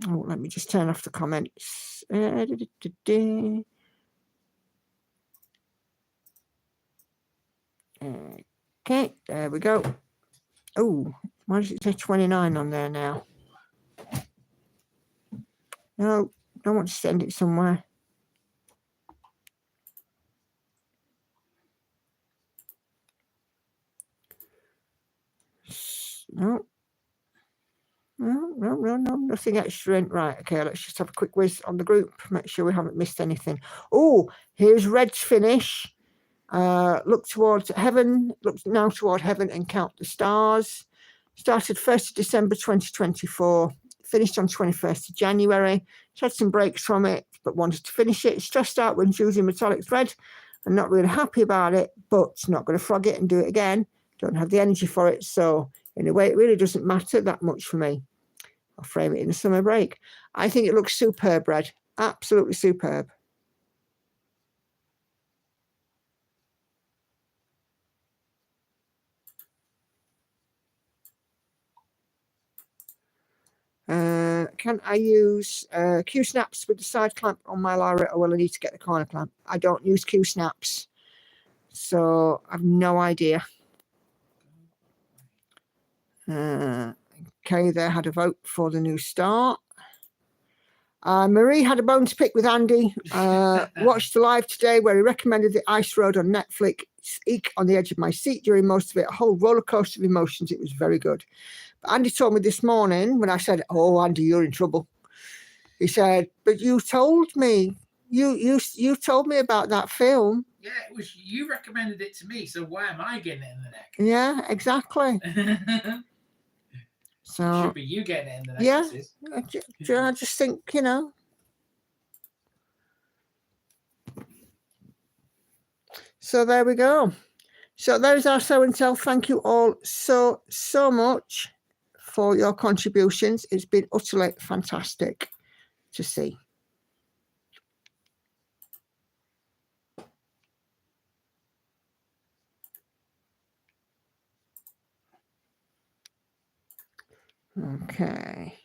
Oh, let me just turn off the comments. Okay, there we go. Oh, why does it say 29 on there now? No, don't want to send it somewhere. No. No, nothing extra in. Right, okay, let's just have a quick whiz on the group, make sure we haven't missed anything. Oh, here's Red's finish. Look towards heaven, look now toward heaven and count the stars. Started 1st of December 2024, finished on 21st of January. Had some breaks from it, but wanted to finish it. Stressed out when choosing metallic thread and not really happy about it, but not going to frog it and do it again. Don't have the energy for it. So in a way, it really doesn't matter that much for me. I'll frame it in the summer break. I think it looks superb, Red. Absolutely superb. Can I use Q-snaps with the side clamp on my Lyra, or will I need to get the corner clamp? I don't use Q-snaps, so I've no idea. Okay, there had a vote for the new start. Marie had a bone to pick with Andy. Watched the live today where he recommended the Ice Road on Netflix. Eek on the edge of my seat during most of it. A whole roller coaster of emotions. It was very good. But Andy told me this morning when I said, "Oh, Andy, you're in trouble." He said, "But you told me. You told me about that film." Yeah, it was you recommended it to me, so why am I getting it in the neck? Yeah, exactly. So should be you getting it in the neck. Yeah, I just think, you know. So there we go. So there's our Sew and Tell. Thank you all so much for your contributions. It's been utterly fantastic to see. Okay.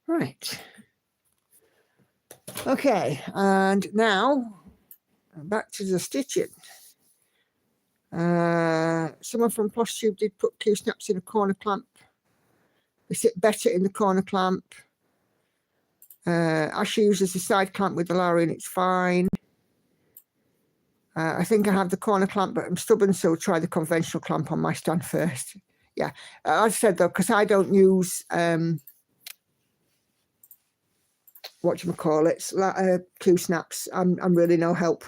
Right. Okay, and now back to the stitching. Someone from Plush Tube did put Q-snaps in a corner clamp. They sit better in the corner clamp. Ashley uses the side clamp with the Larry and it's fine. I think I have the corner clamp, but I'm stubborn, so try the conventional clamp on my stand first. Yeah, as I said though, because I don't use Q-snaps. I'm really no help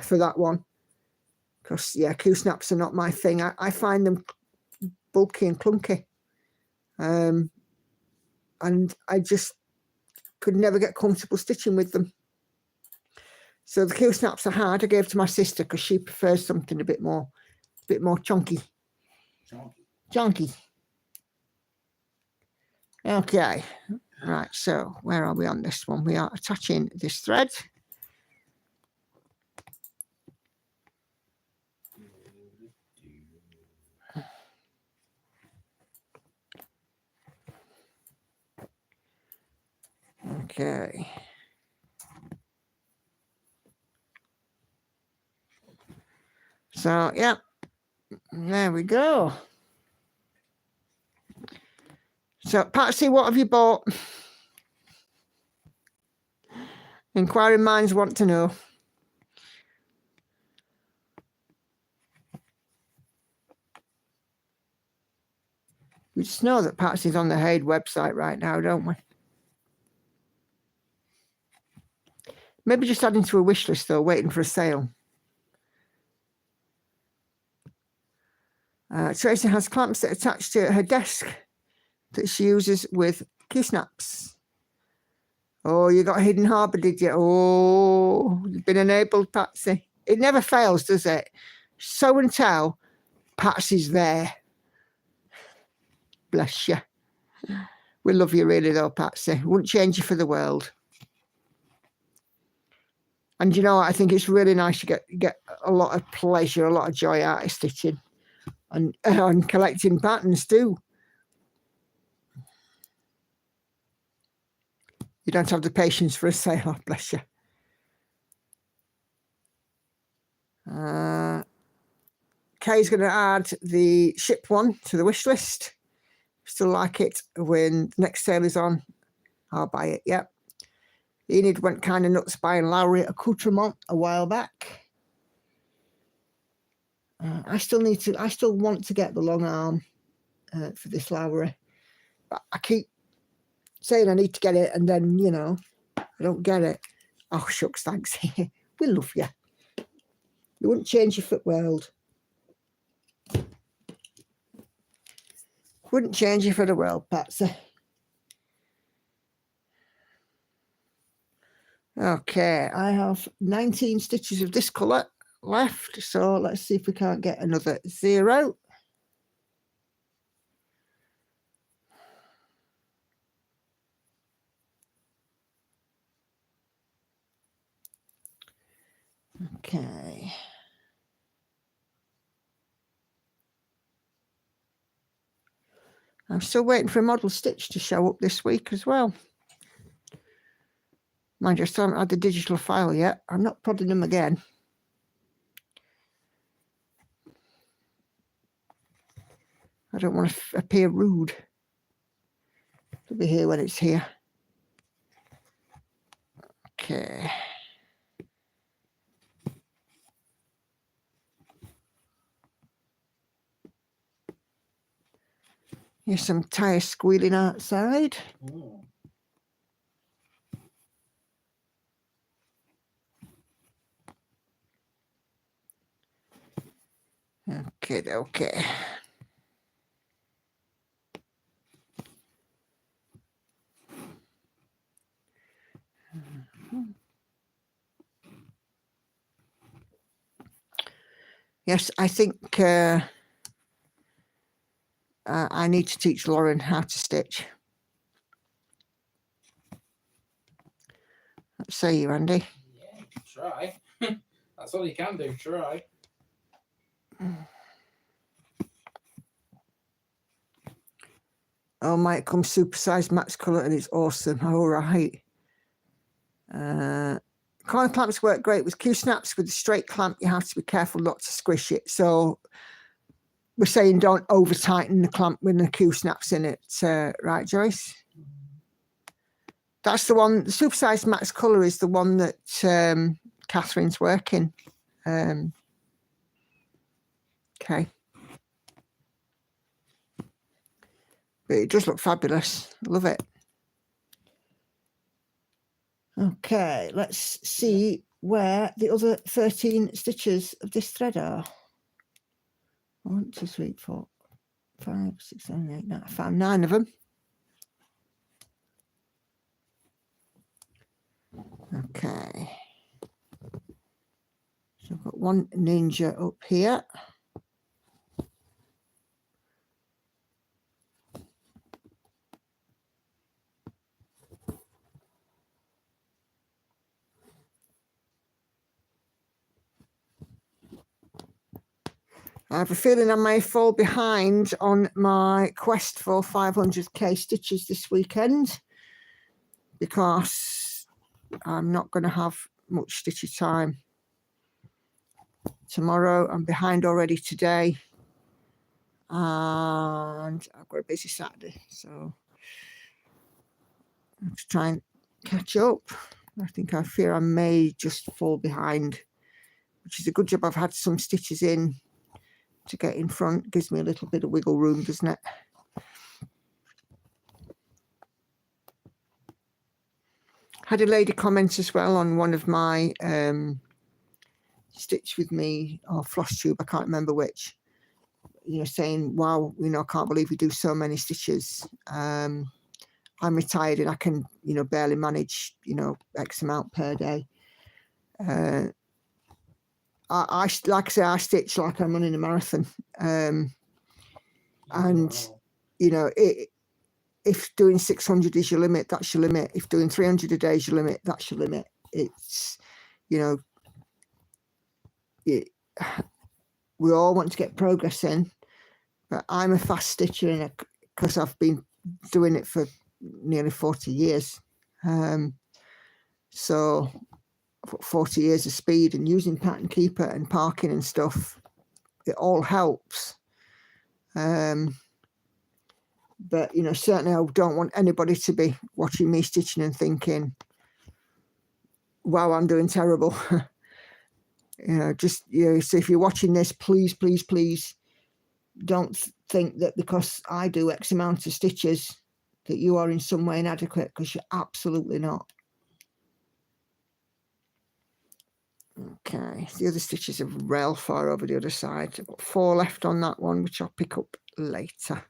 for that one, because yeah, Q-snaps are not my thing. I find them bulky and clunky, and I just could never get comfortable stitching with them. So the Q-snaps I had, I gave to my sister because she prefers something a bit more chunky. Chunky. Okay. Right, so where are we on this one? We are attaching this thread. Okay. So, yeah, there we go. So, Patsy, what have you bought? Inquiring minds want to know. We just know that Patsy's on the Haid website right now, don't we? Maybe just adding to a wish list, though, waiting for a sale. Tracy has clamps that attach to her desk that she uses with Q-snaps. Oh, you got Hidden Harbour, did you? Oh, you've been enabled, Patsy. It never fails, does it? Show and tell, Patsy's there. Bless you. We love you really, though, Patsy. Wouldn't change you for the world. And you know what? I think it's really nice to get a lot of pleasure, a lot of joy out of stitching and collecting patterns too. You don't have the patience for a sale, oh, bless you. Kay's going to add the ship one to the wish list. Still like it. When the next sale is on, I'll buy it. Yep. Enid went kind of nuts buying Lowry accoutrement a while back. I still want to get the long arm for this Lowry, but I keep saying I need to get it, and then I don't get it. Oh shucks, thanks. We love you. You wouldn't change your foot world. Wouldn't change you for the world, Patsy. Okay, I have 19 stitches of this colour left, so let's see if we can't get another 0. Okay. I'm still waiting for a model stitch to show up this week as well. Mind you, I still haven't had the digital file yet. I'm not prodding them again. I don't want to appear rude. It'll be here when it's here. Okay. Here's some tyre squealing outside. Oh. Okay. Yes, I think I need to teach Lauren how to stitch. Let's say you, Andy. Yeah, try. That's all you can do. Try. Oh, might come supersized max colour and it's awesome. All right. Corner clamps work great with Q-snaps. With a straight clamp, you have to be careful not to squish it. So we're saying don't over tighten the clamp when the Q-snaps in it. Right, Joyce? That's the one. The supersized max colour is the one that Catherine's working. Okay. But it does look fabulous. Love it. Okay, let's see where the other 13 stitches of this thread are. 1, 2, 3, 4, 5, 6, 7, 8, 9. I found 9 of them. Okay. So I've got one ninja up here. I have a feeling I may fall behind on my quest for 500k stitches this weekend because I'm not going to have much stitching time tomorrow. I'm behind already today, and I've got a busy Saturday, so I have to try and catch up. I fear I may just fall behind, which is a good job I've had some stitches in to get in front. Gives me a little bit of wiggle room, doesn't it? Had a lady comment as well on one of my Stitch With Me or floss tube, I can't remember which, saying, wow, I can't believe we do so many stitches. I'm retired and I can, barely manage, X amount per day. I like I say, I stitch like I'm running a marathon. And, if doing 600 is your limit, that's your limit. If doing 300 a day is your limit, that's your limit. It's, we all want to get progress in, but I'm a fast stitcher because I've been doing it for nearly 40 years. So 40 years of speed and using pattern keeper and parking and stuff, it all helps. But, certainly I don't want anybody to be watching me stitching and thinking, wow, I'm doing terrible. So if you're watching this, please, please, please don't think that because I do X amount of stitches that you are in some way inadequate, because you're absolutely not. Okay, the other stitches are real far over the other side. I've got 4 left on that one, which I'll pick up later.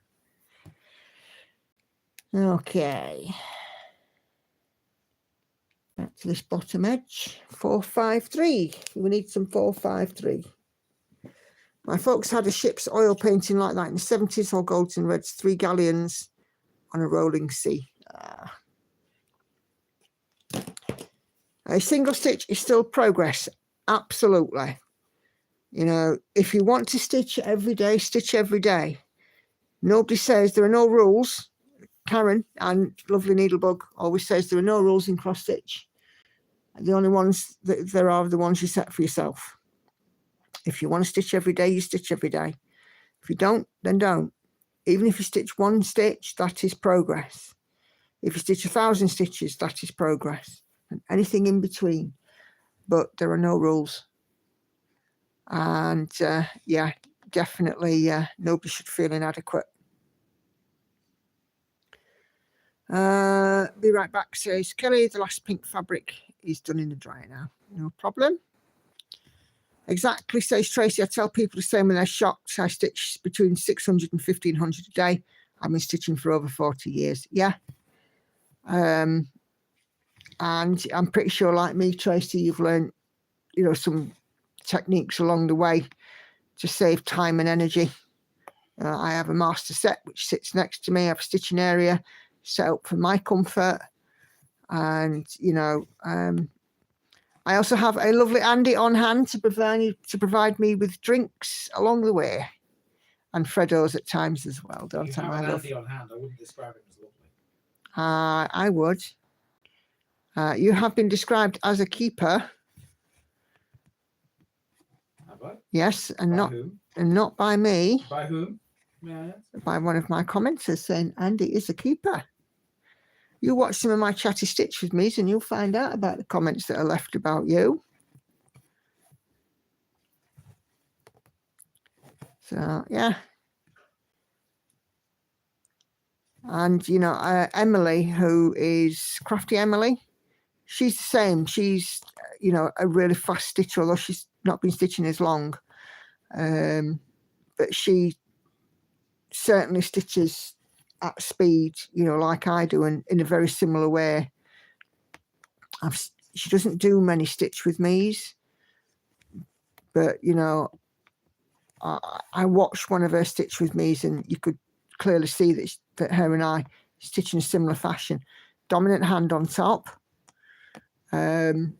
Okay. Back to this bottom edge. 453. We need some 453. My folks had a ship's oil painting like that in the 70s, all golds and reds, 3 galleons on a rolling sea. A single stitch is still progress. Absolutely. If you want to stitch every day, stitch every day. Nobody says there are no rules. Karen and Lovely Needlebug always says there are no rules in cross stitch. The only ones that there are the ones you set for yourself. If you want to stitch every day, you stitch every day. If you don't, then don't. Even if you stitch 1 stitch, that is progress. If you stitch 1,000 stitches, that is progress. And anything in between. But there are no rules. And yeah, definitely nobody should feel inadequate. Be right back, says Kelly. The last pink fabric is done in the dryer now. No problem. Exactly, says Tracy. I tell people the same when they're shocked. I stitch between 600 and 1,500 a day. I've been stitching for over 40 years. Yeah. And I'm pretty sure, like me, Tracy, you've learned, some techniques along the way to save time and energy. I have a master set which sits next to me. I have a stitching area set up for my comfort. And, I also have a lovely Andy on hand to provide me with drinks along the way, and Freddo's at times as well. Don't I? Have an Andy on hand. I wouldn't describe him as lovely. I would. You have been described as a keeper. Have I? Yes, and By not whom? and not by me. By whom? Yeah. By one of my commenters saying Andy is a keeper. You watch some of my chatty stitch with me and you'll find out about the comments that are left about you. So, yeah. And, Emily, who is Crafty Emily, she's the same. She's, a really fast stitcher, although she's not been stitching as long. But she certainly stitches at speed, like I do, and in a very similar way. She doesn't do many stitch with me's, but I watched one of her stitch with me's, and you could clearly see that her and I stitch in a similar fashion. Dominant hand on top, and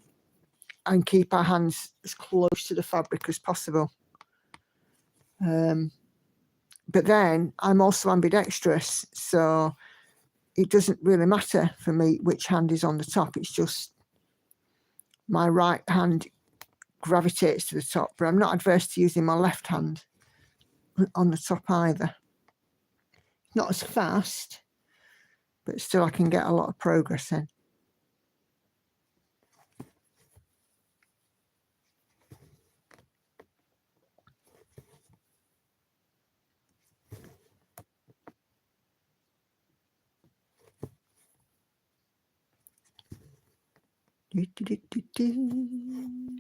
keep our hands as close to the fabric as possible. But then I'm also ambidextrous, so it doesn't really matter for me which hand is on the top. It's just my right hand gravitates to the top, but I'm not adverse to using my left hand on the top either. Not as fast, but still I can get a lot of progress in. Do, do, do, do, do.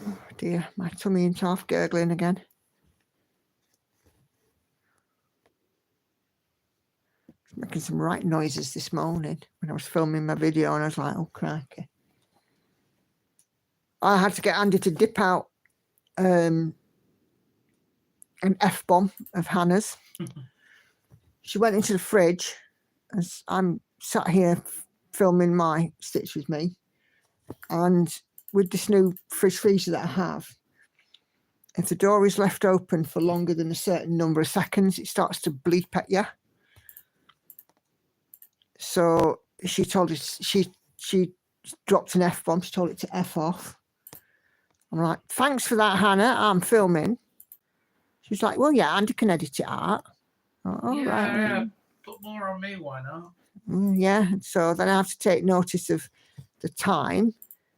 Oh dear, my tummy ain't half gurgling again. Making some right noises this morning when I was filming my video, and I was like, oh crikey. I had to get Andy to dip out an F-bomb of Hannah's. She went into the fridge as I'm sat here filming my Stitch With Me, and with this new fridge freezer that I have, if the door is left open for longer than a certain number of seconds, it starts to bleep at you. So she told us, she dropped an F-bomb. She told it to F off. I'm like, thanks for that, Hannah. I'm filming. She's like, well, yeah, Andy can edit it out. Oh, Yeah, right. put more on me, why not? Yeah. So then I have to take notice of the time,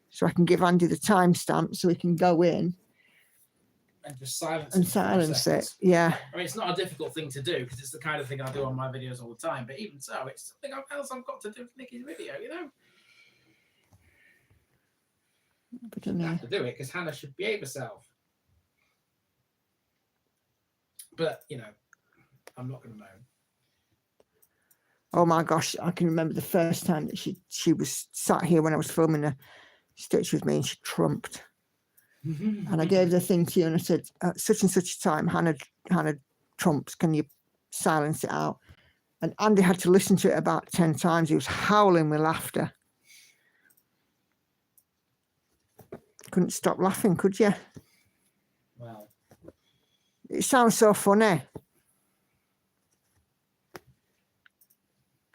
so I can give Andy the timestamp so he can go in And just silence and it for 5 silence it. seconds. Yeah. I mean, it's not a difficult thing to do because it's the kind of thing I do on my videos all the time. But even so, it's something else I've got to do with Nikki's video, you know? But You have to do it because Hannah should behave herself. But, you know, I'm not going to moan. oh my gosh, I can remember the first time that she was sat here when I was filming a Stitch With Me, and she trumped. And I gave the thing to you and I said, at such and such a time, Hannah trumps, can you silence it out? And Andy had to listen to it about 10 times. He was howling with laughter. Couldn't stop laughing, could you? Well, It sounds so funny.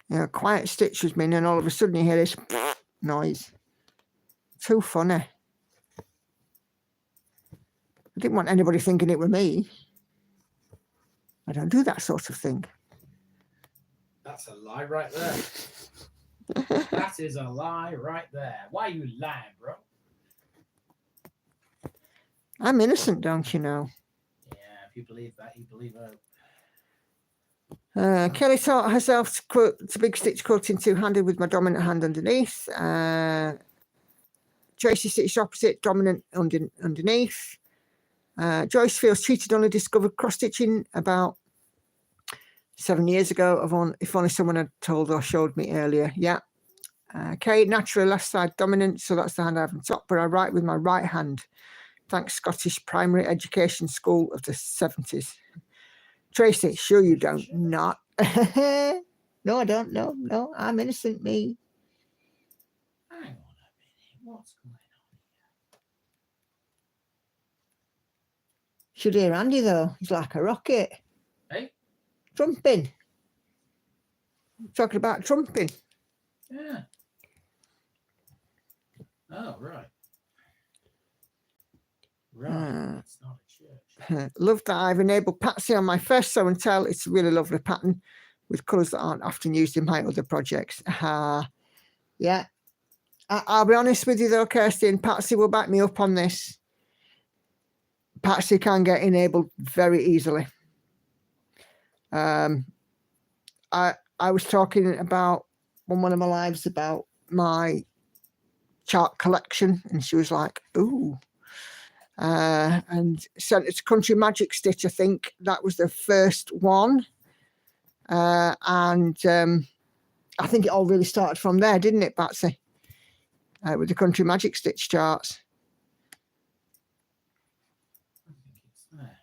You know, quiet Stitch With Me, and then all of a sudden you hear this noise. Too funny. I didn't want anybody thinking it were me. I don't do that sort of thing. that's a lie right there. That is a lie right there. Why are you lying, bro? I'm innocent, don't you know? Yeah, if you believe that, you believe her. Kelly taught herself to quote to big stitch quilting two-handed with my dominant hand underneath. Tracy stitched opposite, dominant underneath. Joyce feels cheated, only discovered cross-stitching about 7 years ago. If only someone had told or showed me earlier. Yeah. Kate, naturally left side dominant, so that's the hand I have on top, but I write with my right hand. Thanks, Scottish Primary Education School of the 70s. Tracy, sure you don't. Not. No, I don't. No, I'm innocent, me. Hang on a minute. What's going on? Should hear Andy, though. He's like a rocket. Hey? Trumping. Talking about trumping. Yeah. Oh, right. Right. It's not a church. Love that I've enabled Patsy on my first show and tell. It's a really lovely pattern with colours that aren't often used in my other projects. Yeah. I'll be honest with you though, Kirsty, and Patsy will back me up on this. Patsy can get enabled very easily. I was talking about on one of my lives about my chart collection, and she was like, ooh. And sent it to Country Magic Stitch. I think that was the first one. And I think it all really started from there, didn't it, Patsy? With the Country Magic Stitch charts. I think it's there.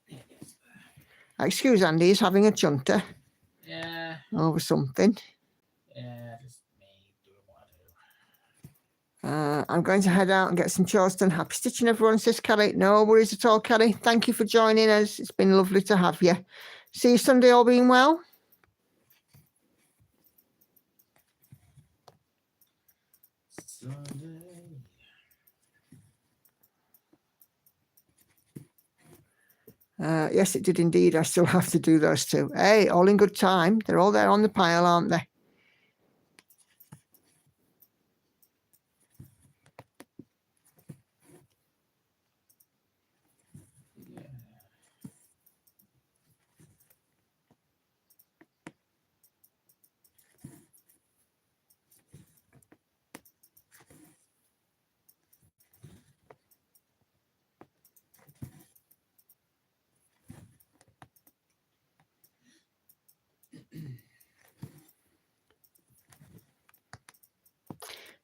Yeah, it's there. Excuse Andy, he's having a chunter. Yeah. over something. Yeah, just me doing what I do. I'm going to head out and get some chores done. Happy stitching, everyone, says Kelly. No worries at all, Kelly. Thank you for joining us. It's been lovely to have you. See you Sunday, all being well. Sunday. Yes, it did indeed. I still have to do those two. Hey, all in good time. They're all there on the pile, aren't they? Yeah.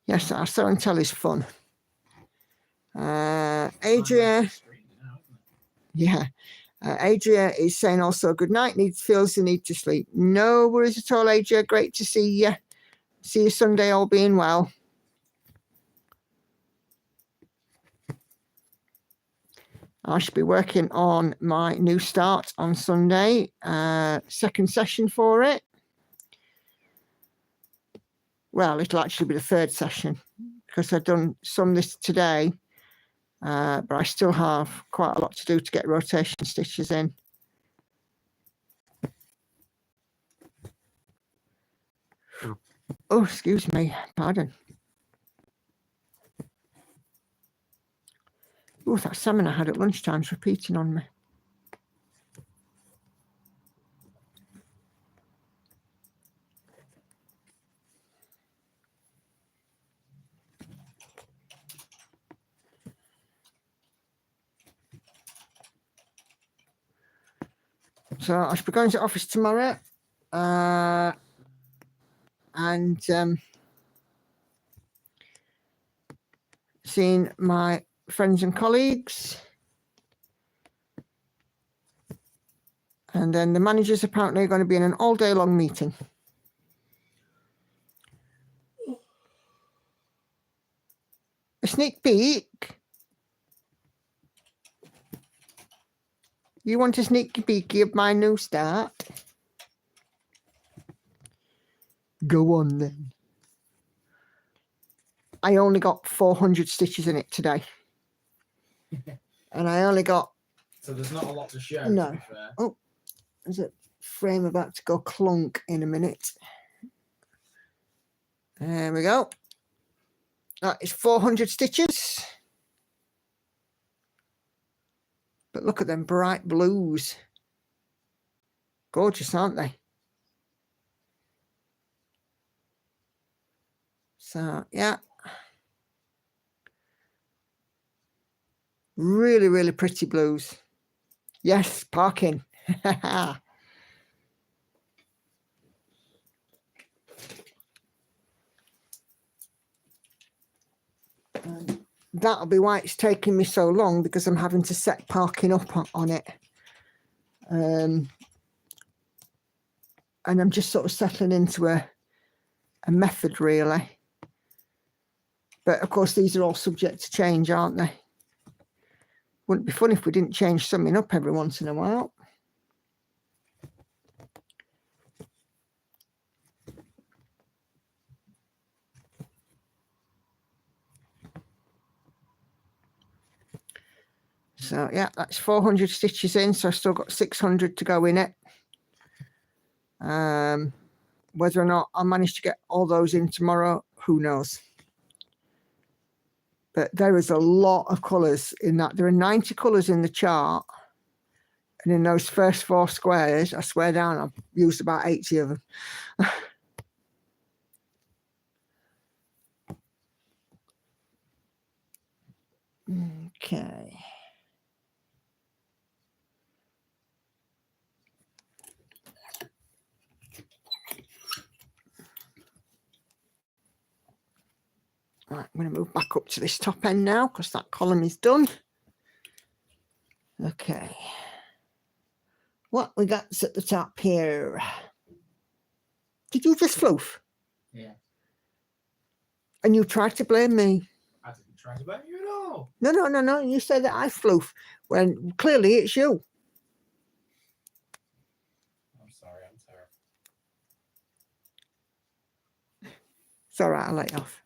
Yes, our show and tell is fun. Adria, yeah. Adria is saying also good night. Feels the need to sleep. No worries at all, Adria. Great to see you. See you Sunday, all being well. I should be working on my new start on Sunday. Second session for it. Well, it'll actually be the third session because I've done some this today, but I still have quite a lot to do to get rotation stitches in. Oh, excuse me, pardon. Oh, that salmon I had at lunchtime's repeating on me. So I should be going to the office tomorrow and seeing my friends and colleagues. And then the managers apparently are going to be in an all-day long meeting. A sneak peek? You want a sneaky peeky of my new start? Go on then. I only got 400 stitches in it today. And I only got... So there's not a lot to show, No. to be fair. Oh, there's a frame about to go clunk in a minute. There we go. That is 400 stitches. But look at them bright blues. Gorgeous, aren't they? So, yeah. Really, really pretty blues. Yes, parking. That'll be why it's taking me so long, because I'm having to set parking up on it. And I'm just sort of settling into a method, really. But of course, these are all subject to change, aren't they? Wouldn't be fun if we didn't change something up every once in a while. So yeah, that's 400 stitches in, so I've still got 600 to go in it. Whether or not I manage to get all those in tomorrow, who knows? But there is a lot of colours in that. There are 90 colours in the chart. And in those first 4 squares, I swear down, I've used about 80 of them. Okay. Right, I'm going to move back up to this top end now because that column is done. Okay. What we got at the top here? Did you just floof? Yeah. And you tried to blame me. I didn't try to blame you at all. No. You said that I floof when clearly it's you. I'm sorry. It's all right. I'll let you off.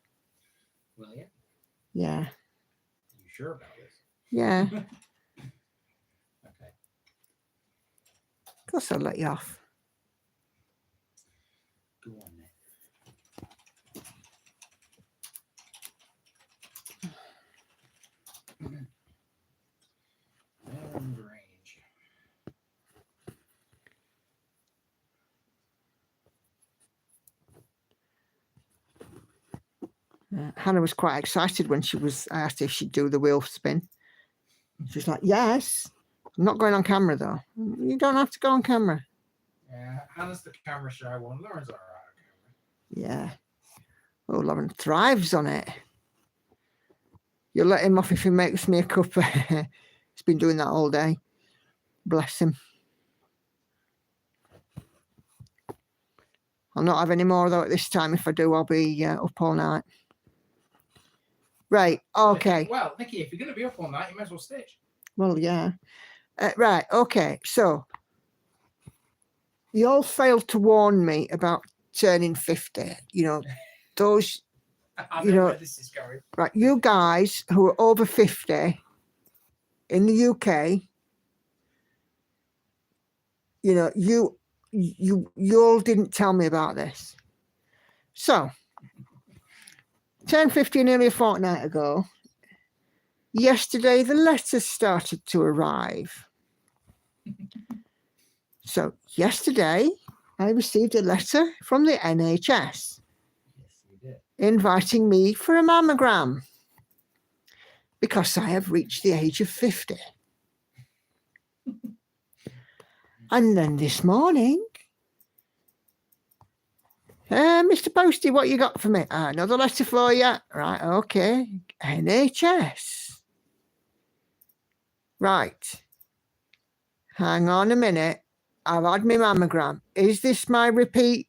Will you? Yeah. You sure about this? Yeah. Okay. Of course I'll let you off. Go on then. And range. Hannah was quite excited when I asked if she'd do the wheel spin. She's like, yes. I'm not going on camera though. You don't have to go on camera. Yeah, Hannah's the camera shy one. Lauren's all right on camera. Yeah. Oh, Lauren thrives on it. You'll let him off if he makes me a cup. He's been doing that all day. Bless him. I'll not have any more though at this time. If I do, I'll be up all night. Right. Okay. Well, Nikki, if you're going to be up all night, you might as well stitch. Well, yeah. Right. Okay. So you all failed to warn me about turning 50. You know, those, I you know know, where this is going. right. You guys who are over 50 in the UK, you know, you all didn't tell me about this. So, turned 50 nearly a fortnight ago. Yesterday, the letters started to arrive. So, yesterday, I received a letter from the NHS. Yes, you did. Inviting me for a mammogram because I have reached the age of 50. And then this morning, Mr. Posty, what you got for me? Another letter for you. Right, okay. NHS. Right. Hang on a minute. I've had my mammogram. Is this my repeat,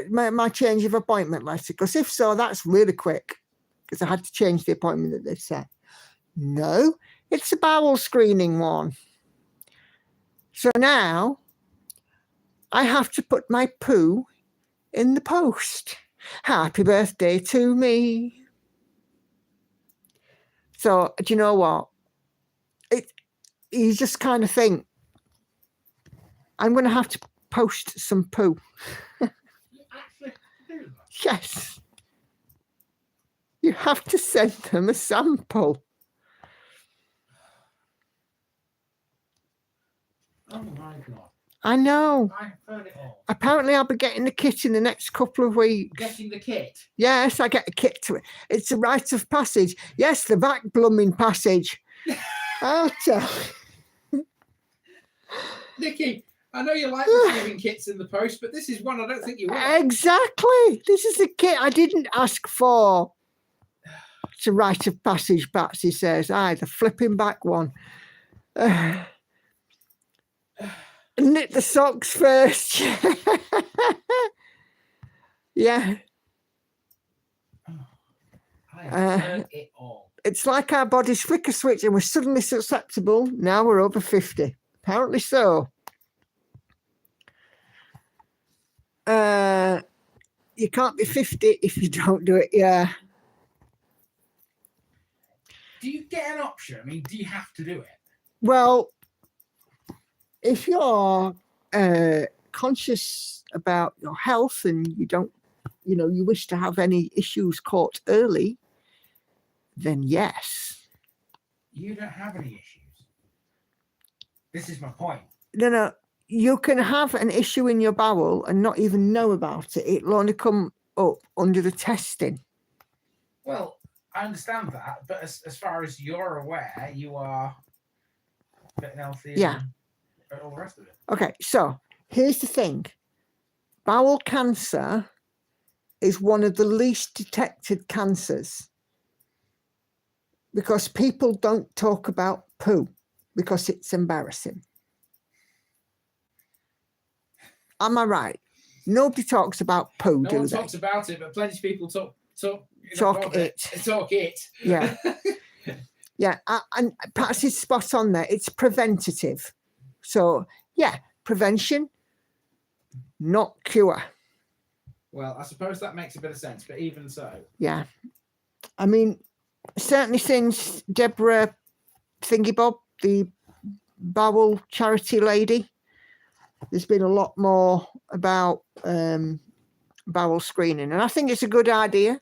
my change of appointment letter? Because if so, that's really quick. Because I had to change the appointment that they set. No, it's a bowel screening one. So now I have to put my poo in the post. Happy birthday to me. So do you know what? You just kind of think, I'm going to have to post some poo. You actually have to do that? Yes. You have to send them a sample. Oh my God. I know. I've heard it all. Apparently, I'll be getting the kit in the next couple of weeks. Getting the kit. Yes, I get a kit to it. It's a rite of passage. Yes, the back blooming passage. I'll tell. Nikki, I know you like receiving kits in the post, but this is one I don't think you will. Exactly. This is a kit I didn't ask for. It's a rite of passage, Patsy says. Aye, the flipping back one. Knit the socks first. Yeah. I have heard it all. It's like our bodies flick a switch and we're suddenly susceptible. Now we're over 50. Apparently so. You can't be 50 if you don't do it. Yeah. Do you get an option? I mean, do you have to do it? Well, if you're conscious about your health and you don't, you wish to have any issues caught early, then yes. You don't have any issues. This is my point. No. You can have an issue in your bowel and not even know about it. It'll only come up under the testing. Well, I understand that, but as far as you're aware, you are fit and healthy. Yeah. And all the rest of it. Okay, so here's the thing. Bowel cancer is one of the least detected cancers because people don't talk about poo because it's embarrassing. Am I right? Nobody talks about poo, No do one they? talks about it, but plenty of people talk Talk it. Talk it. Yeah. Yeah, and Patsy's spot on there. It's preventative. So, yeah, prevention, not cure. Well, I suppose that makes a bit of sense, but even so. Yeah. I mean, certainly since Deborah Thingybob, the bowel charity lady, there's been a lot more about bowel screening, and I think it's a good idea.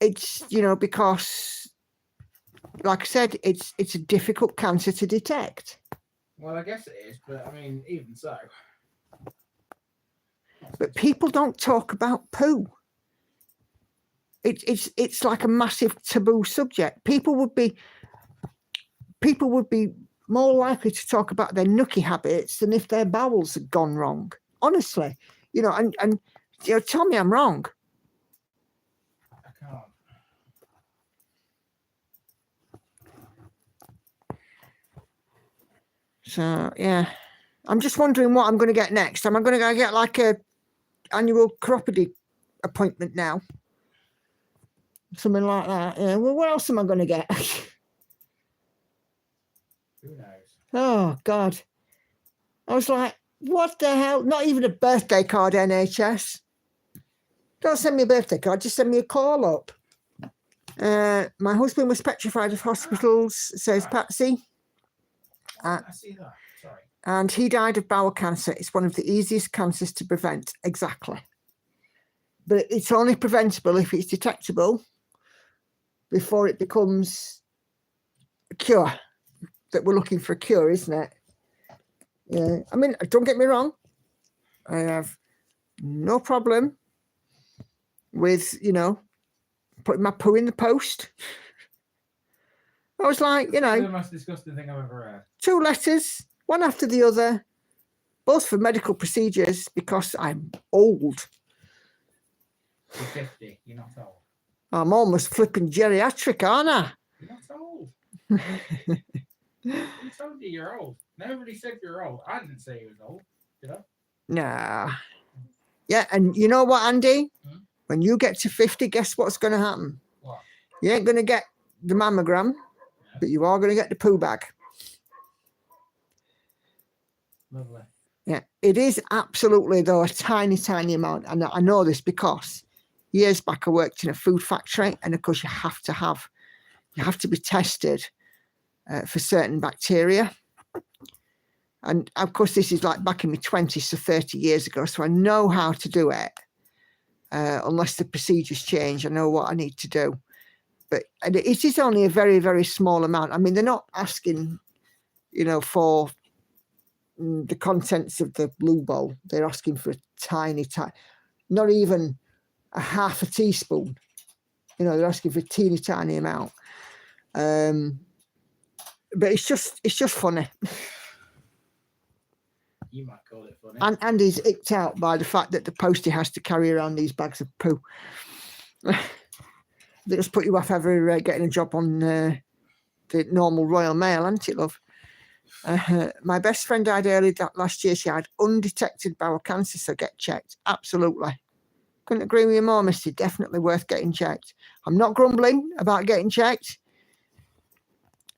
It's, because, like I said, it's a difficult cancer to detect. Well, I guess it is, but I mean, even so. But people don't talk about poo. It's like a massive taboo subject. People would be more likely to talk about their nookie habits than if their bowels had gone wrong. Honestly, and tell me I'm wrong. I can't. So yeah, I'm just wondering what I'm going to get next. Am I going to go get like a annual chiropody appointment now? Something like that. Yeah. Well, what else am I going to get? Who knows? Oh God. I was like, what the hell? Not even a birthday card, NHS. Don't send me a birthday card, just send me a call up. My husband was petrified of hospitals, says Patsy. I see that. Sorry. And he died of bowel cancer. It's one of the easiest cancers to prevent. Exactly. But it's only preventable if it's detectable before it becomes a cure. That we're looking for a cure, isn't it? Yeah. I mean, don't get me wrong. I have no problem with, putting my poo in the post. I was like, It's the most disgusting thing I've ever heard. 2 letters, one after the other, both for medical procedures because I'm old. You're 50. You're not old. I'm almost flipping geriatric, aren't I? You're not old. Who told you you're old? Nobody said you're old. I didn't say you was old. Did I? Nah. Yeah, and you know what, Andy? Hmm? When you get to 50, guess what's going to happen? What? You ain't going to get the mammogram, but you are going to get the poo bag. Lovely. Yeah, it is absolutely, though, a tiny, tiny amount. And I know this because years back I worked in a food factory, and of course you have to be tested for certain bacteria. And of course this is like back in my 20s, so 30 years ago. So I know how to do it. Unless the procedures change, I know what I need to do. But it is only a very, very small amount. I mean, they're not asking, for the contents of the blue bowl. They're asking for a tiny, not even a half a teaspoon. They're asking for a teeny, tiny amount. But it's just funny. You might call it funny. And Andy's icked out by the fact that the postie has to carry around these bags of poo. They just put you off ever getting a job on the normal Royal Mail, hasn't it, love? My best friend died early last year. She had undetected bowel cancer, so get checked. Absolutely. Couldn't agree with you more, Misty. Definitely worth getting checked. I'm not grumbling about getting checked.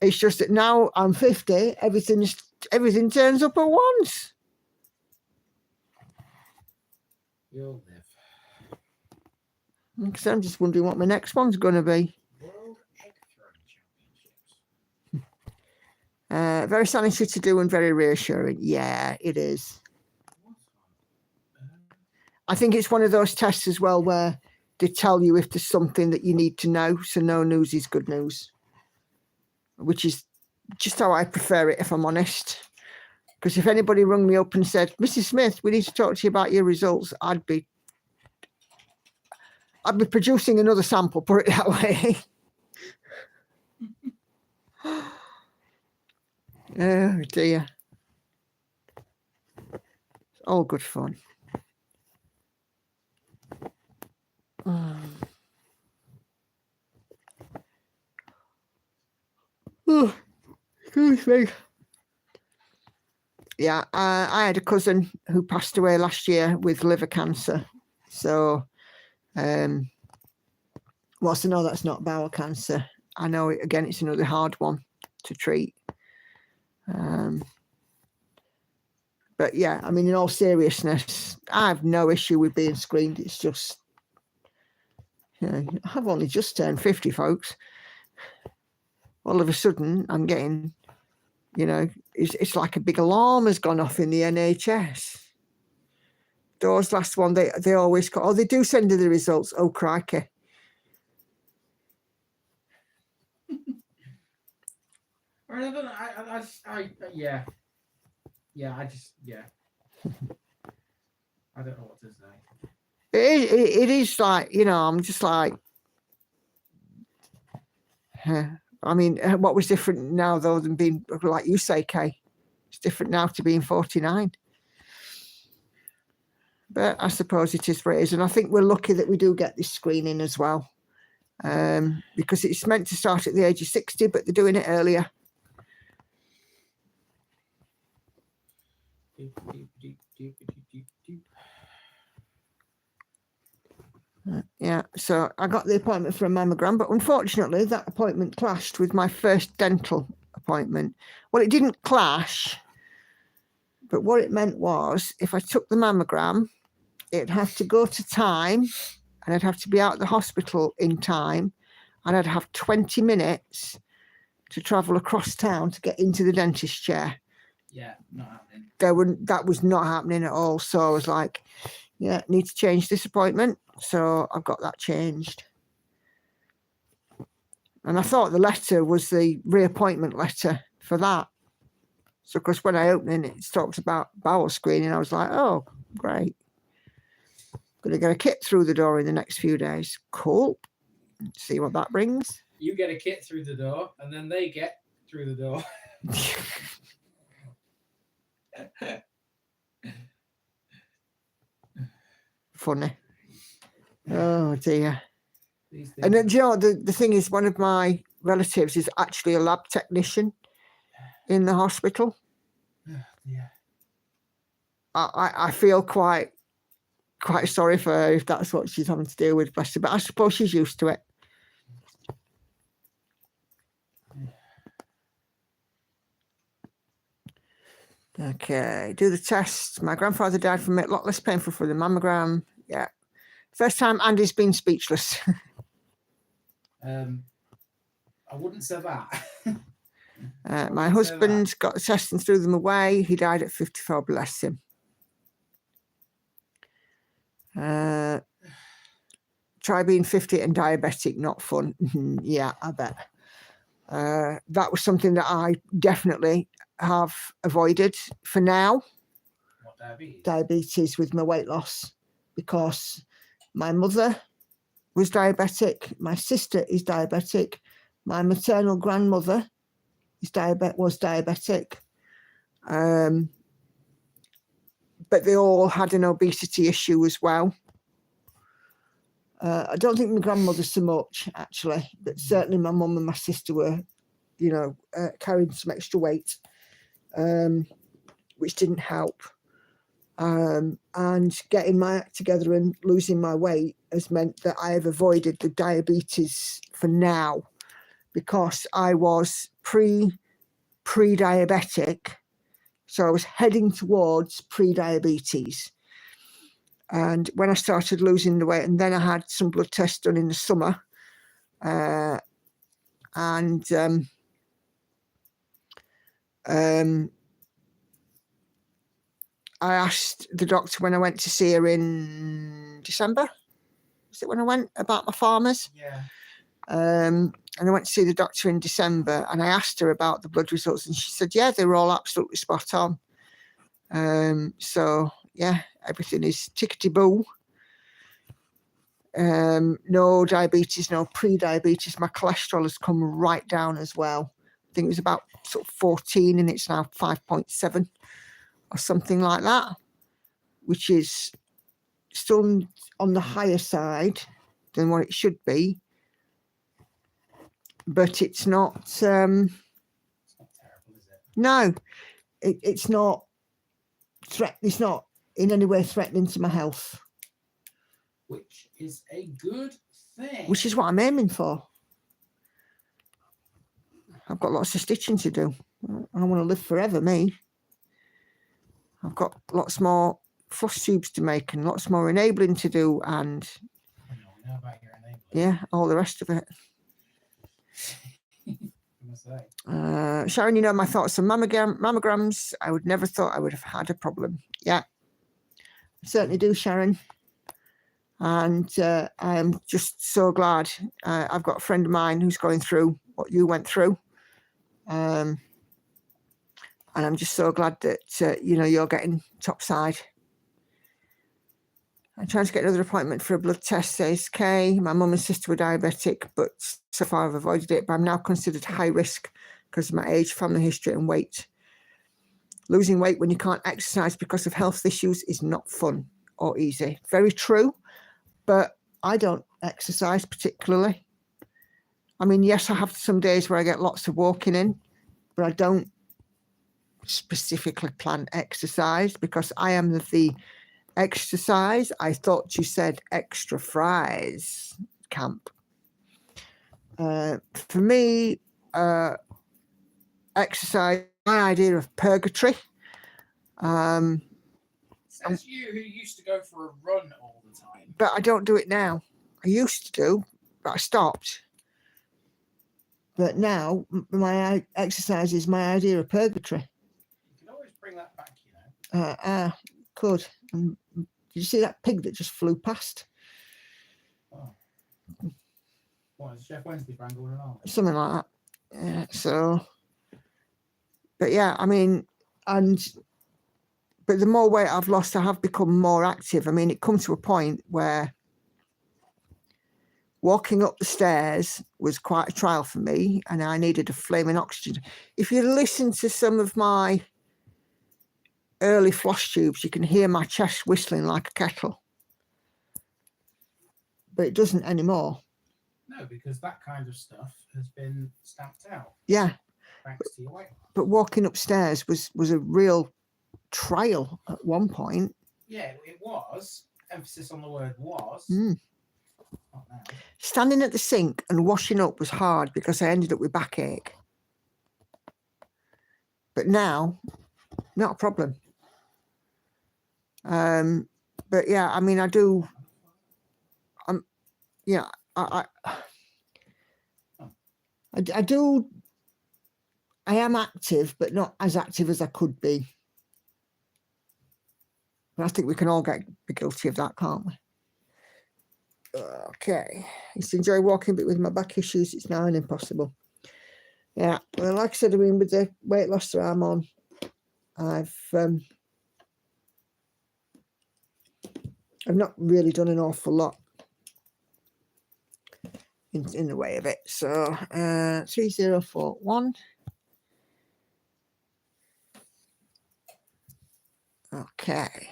It's just that now I'm 50, everything turns up at once. You'll live. Because I'm just wondering what my next one's going to be. World Egg Throwing Championships. Very challenging to do and very reassuring. Yeah, it is. I think it's one of those tests as well where they tell you if there's something that you need to know. So no news is good news, which is just how I prefer it, if I'm honest. Because if anybody rung me up and said, Mrs. Smith, we need to talk to you about your results, I'd be producing another sample, put it that way. Oh dear. It's all good fun. Oh, excuse me. Yeah, I had a cousin who passed away last year with liver cancer. So, well, so no, that's not bowel cancer. I know, again, it's another hard one to treat. But yeah, I mean, in all seriousness, I have no issue with being screened. It's just, you know, I've only just turned 50, folks. All of a sudden, I'm getting, you know, it's like a big alarm has gone off in the NHS. Those last one, they always call, oh, they do send you the results. Oh, crikey. Yeah. Yeah, I don't know what to say. It is like, you know, I'm just like, I mean, what was different now, though, than being, like you say, Kay? It's different now to being 49. But I suppose it is what it is. And I think we're lucky that we do get this screening as well. Because it's meant to start at the age of 60, but they're doing it earlier. Yeah, so I got the appointment for a mammogram, but unfortunately that appointment clashed with my first dental appointment. Well, it didn't clash, but what it meant was if I took the mammogram, it'd have to go to time and I'd have to be out of the hospital in time, and I'd have 20 minutes to travel across town to get into the dentist chair. Yeah, not happening. That was not happening at all. So I was like, yeah, need to change this appointment. So I've got that changed. And I thought the letter was the reappointment letter for that. So, of course, when I opened it, it talks about bowel screening. I was like, oh, great. Going to get a kit through the door in the next few days. Cool. See what that brings. You get a kit through the door, and then they get through the door. Funny. Oh, dear. And then, you know, the thing is, one of my relatives is actually a lab technician in the hospital. Yeah. I feel quite sorry for her if that's what she's having to deal with, bless her. But I suppose she's used to it. Okay, do the test. My grandfather died from it. A lot less painful for the mammogram. Yeah. First time Andy's been speechless. I wouldn't say that. My husband got the test and threw them away. He died at 54, bless him. Try being 50 and diabetic, not fun. Yeah, I bet. That was something that I definitely have avoided for now. What, diabetes? Diabetes with my weight loss, because my mother was diabetic, my sister is diabetic, my maternal grandmother was diabetic, but they all had an obesity issue as well. I don't think my grandmother so much, actually, but certainly my mum and my sister were, you know, carrying some extra weight, which didn't help. And getting my act together and losing my weight has meant that I have avoided the diabetes for now, because I was pre-diabetic. So I was heading towards pre-diabetes. And when I started losing the weight, and then I had some blood tests done in the summer, I asked the doctor when I went to see her in December. Was it when I went about my farmers? Yeah. And I went to see the doctor in December, and I asked her about the blood results, and she said, yeah, they were all absolutely spot on. So yeah, everything is tickety-boo. No diabetes, no pre-diabetes. My cholesterol has come right down as well. I think it was about sort of 14 and it's now 5.7 or something like that, which is still on the higher side than what it should be. But it's not, It's not terrible, is it? no, it's not it's not in any way threatening to my health. Which is a good thing. Which is what I'm aiming for. I've got lots of stitching to do. I want to live forever, me. I've got lots more floss tubes to make and lots more enabling to do, and I know about your enabling. yeah, all the rest of it. Say. Sharon, you know my thoughts on mammograms. I would never thought I would have had a problem. Yeah, I certainly do, Sharon. And I am just so glad. I've got a friend of mine who's going through what you went through. And I'm just so glad that, you know, you're getting topside. I'm trying to get another appointment for a blood test, says Kay. My mum and sister were diabetic, but so far I've avoided it. But I'm now considered high risk because of my age, family history and weight. Losing weight when you can't exercise because of health issues is not fun or easy. Very true, but I don't exercise particularly. I mean, yes, I have some days where I get lots of walking in, but I don't specifically plan exercise because I am the exercise. I thought you said extra fries camp. For me, exercise, my idea of purgatory. Says you who used to go for a run all the time. But I don't do it now. I used to do, but I stopped. But now my exercise is my idea of purgatory. You can always bring that back, you know. Could. Did you see that pig that just flew past? Oh. What, is Chef Wednesday brand going on? Something like that. Yeah, so, but yeah, I mean, but the more weight I've lost, I have become more active. I mean, it comes to a point where walking up the stairs was quite a trial for me, and I needed a flaming oxygen. If you listen to some of my early floss tubes, you can hear my chest whistling like a kettle. But it doesn't anymore. No, because that kind of stuff has been stamped out. Yeah. Thanks to your weight. But walking upstairs was a real trial at one point. Yeah, it was. Emphasis on the word was. Mm. Not now. Standing at the sink and washing up was hard because I ended up with backache. But now, not a problem. But yeah, I mean, I do. Yeah, I do. I am active, but not as active as I could be. And I think we can all be guilty of that, can't we? Okay. I used to enjoy walking, but with my back issues, it's now an impossible. Yeah. Well, like I said, I mean, with the weight loss that I'm on, I've not really done an awful lot in the way of it. So 3041. Okay.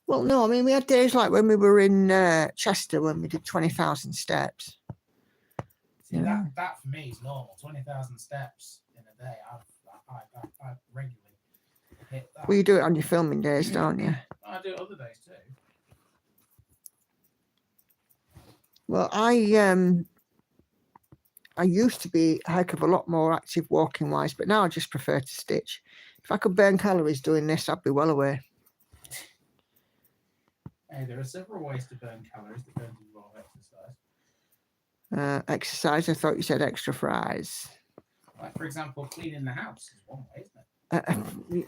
Well, no, I mean, we had days like when we were in Chester when we did 20,000 steps. See, that for me is normal. 20,000 steps in a day. I regularly hit that. Well, you do it on your filming days, don't you? I do it other days too. Well, I used to be a heck of a lot more active walking wise, but now I just prefer to stitch. If I could burn calories doing this, I'd be well away. Hey, there are several ways to burn calories that don't involve exercise. Exercise, I thought you said extra fries. Like, for example, cleaning the house is one way, isn't it?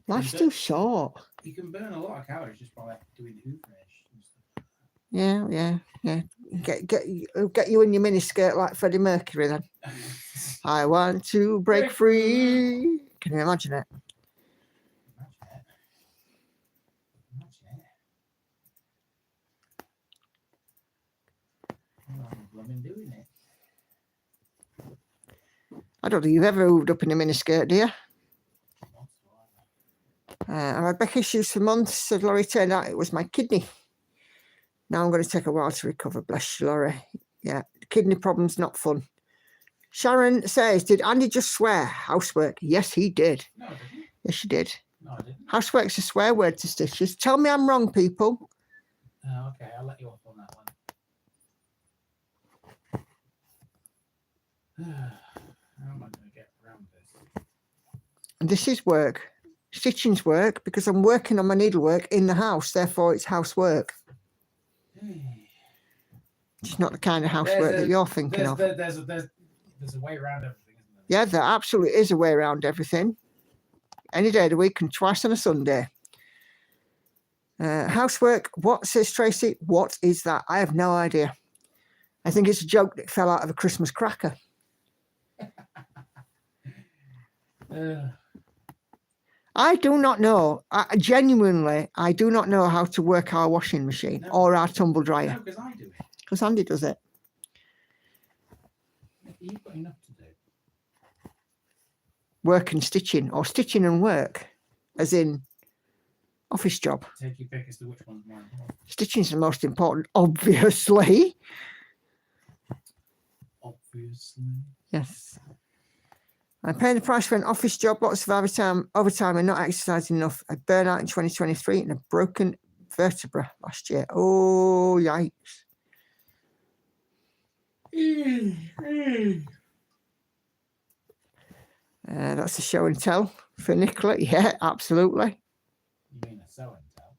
Life's too short. You can burn a lot of calories just by doing the hoo finish and stuff. Yeah. Get you in your miniskirt like Freddie Mercury then. I want to break free. Can you imagine it? I'm doing it. I don't think you've ever moved up in a miniskirt, do you? I've had back issues for months, said Laurie. Turned out it was my kidney. Now I'm going to take a while to recover. Bless you, Laurie. Yeah, kidney problems, not fun. Sharon says, did Andy just swear? Housework. Yes, he did. No, I didn't. Yes, she did. No, I didn't. Housework's a swear word to Stitches. Tell me I'm wrong, people. Oh, okay, I'll let you off on that one. How am I going to get around this? And this is work. Stitching's work because I'm working on my needlework in the house. Therefore, it's housework. It's not the kind of housework that you're thinking of. There's a way around everything, isn't there? Yeah, there absolutely is a way around everything. Any day of the week and twice on a Sunday. Housework. What, says Tracy? What is that? I have no idea. I think it's a joke that fell out of a Christmas cracker. I do not know. Genuinely, I do not know how to work our washing machine or our tumble dryer. No, because I do it. Because Andy does it. You've got enough to do. Work and stitching, or stitching and work, as in office job. Take your pick as to which one's more important. Stitching's the most important, obviously. Obviously. Yes. I'm paying the price for an office job, lots of overtime and not exercising enough. A burnout in 2023 and a broken vertebra last year. Oh, yikes. That's a show and tell for Nicola. Yeah, absolutely. You mean a show and tell?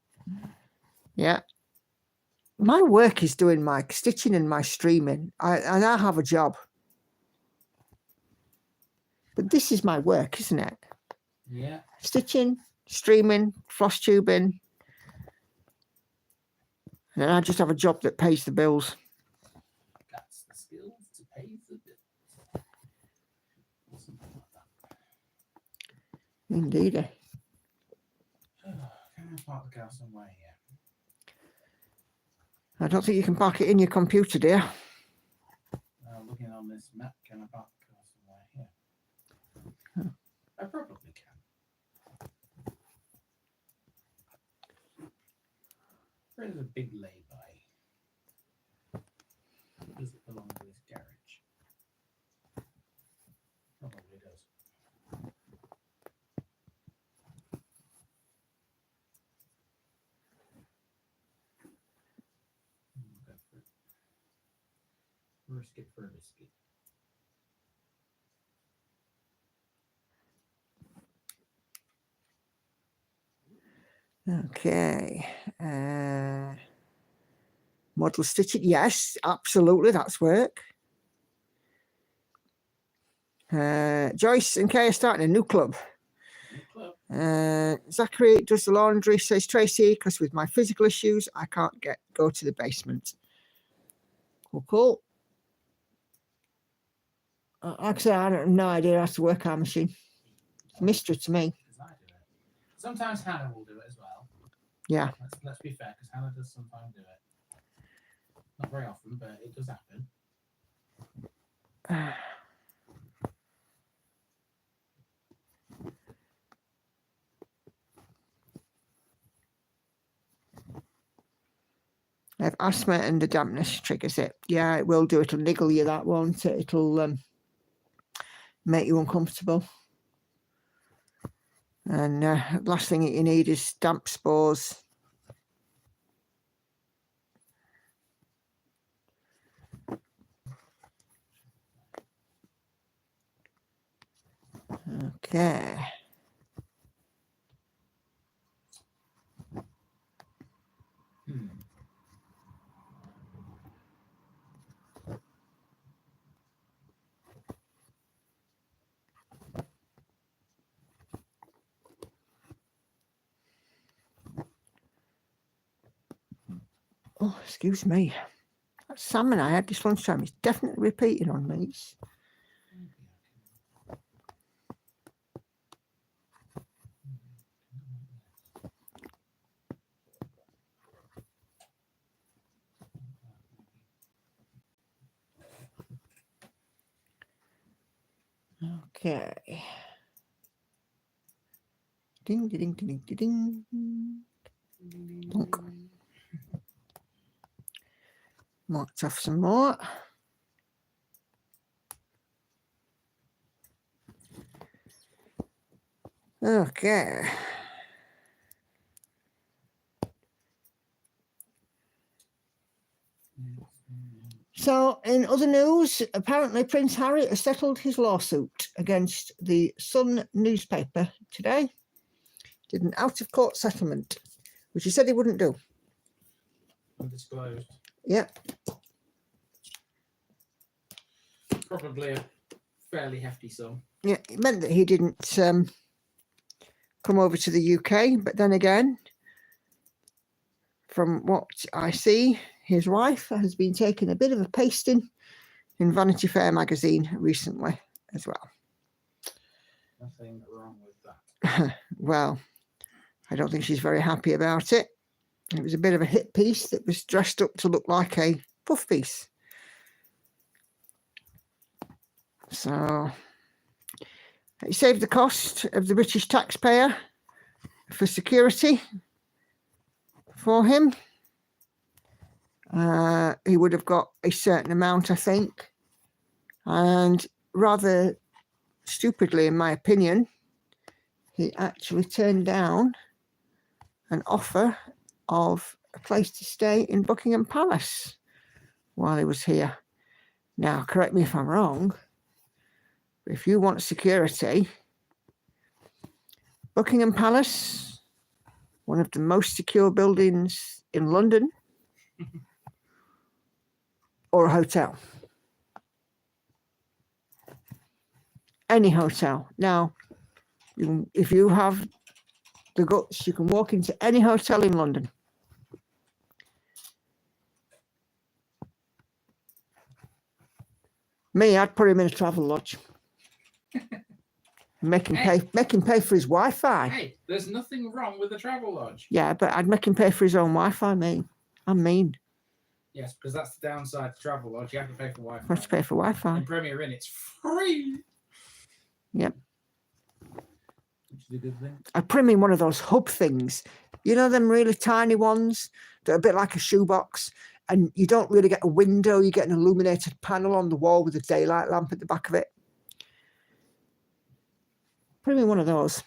Yeah. My work is doing my stitching and my streaming. I now have a job. But this is my work, isn't it? Yeah. Stitching, streaming, floss tubing. And then I just have a job that pays the bills. That's the skills to pay the bills. Something like that. Indeed. Can I park the car somewhere here? I don't think you can park it in your computer, dear. Looking on this map, can I park the car somewhere here? I probably can. There's a big lay-by. Does it belong to this garage? Probably does. Go for it. Risk it for a biscuit. Okay. Model stitching. Yes, absolutely. That's work. Joyce and Kay are starting a new club. Zachary does the laundry, says Tracy, because with my physical issues, I can't go to the basement. Cool. Like I said, I have no idea how to work our machine. It's a mystery to me. Sometimes Hannah will do it as well. Yeah. Let's be fair, because Hannah does sometimes do it. Not very often, but it does happen. I have asthma and the dampness triggers it. Yeah, it will do. It'll niggle you, that won't it? It'll make you uncomfortable. And last thing that you need is damp spores. Okay. Oh, excuse me. That salmon I had this lunchtime is definitely repeating on me. Okay. Ding, ding, ding, ding, ding, ding. Bonk. Marked off some more. Okay. So, in other news, apparently Prince Harry has settled his lawsuit against the Sun newspaper today. Did an out-of-court settlement, which he said he wouldn't do. Undisclosed. Yep. Probably a fairly hefty sum. Yeah, it meant that he didn't come over to the UK, but then again, from what I see, his wife has been taking a bit of a pasting in Vanity Fair magazine recently as well. Nothing wrong with that. Well, I don't think she's very happy about it. It was a bit of a hit piece that was dressed up to look like a puff piece. So it saved the cost of the British taxpayer for security for him. He would have got a certain amount, I think. And rather stupidly, in my opinion, he actually turned down an offer of a place to stay in Buckingham Palace while he was here. Now, correct me if I'm wrong, but if you want security, Buckingham Palace, one of the most secure buildings in London, or a hotel. Any hotel. Now, if you have the guts, you can walk into any hotel in London. Me, I'd put him in a travel lodge. Make him pay for his Wi-Fi. Hey, there's nothing wrong with a travel lodge. Yeah, but I'd make him pay for his own Wi-Fi, mate. I'm mean. Yes, because that's the downside to travel lodge. You have to pay for Wi-Fi. I have to pay for Wi-Fi. In Premier Inn, it's free. Yep. Which is a good thing. I'd put him in one of those hub things. You know them really tiny ones that are a bit like a shoebox, and you don't really get a window. You get an illuminated panel on the wall with a daylight lamp at the back of it. Put him in one of those.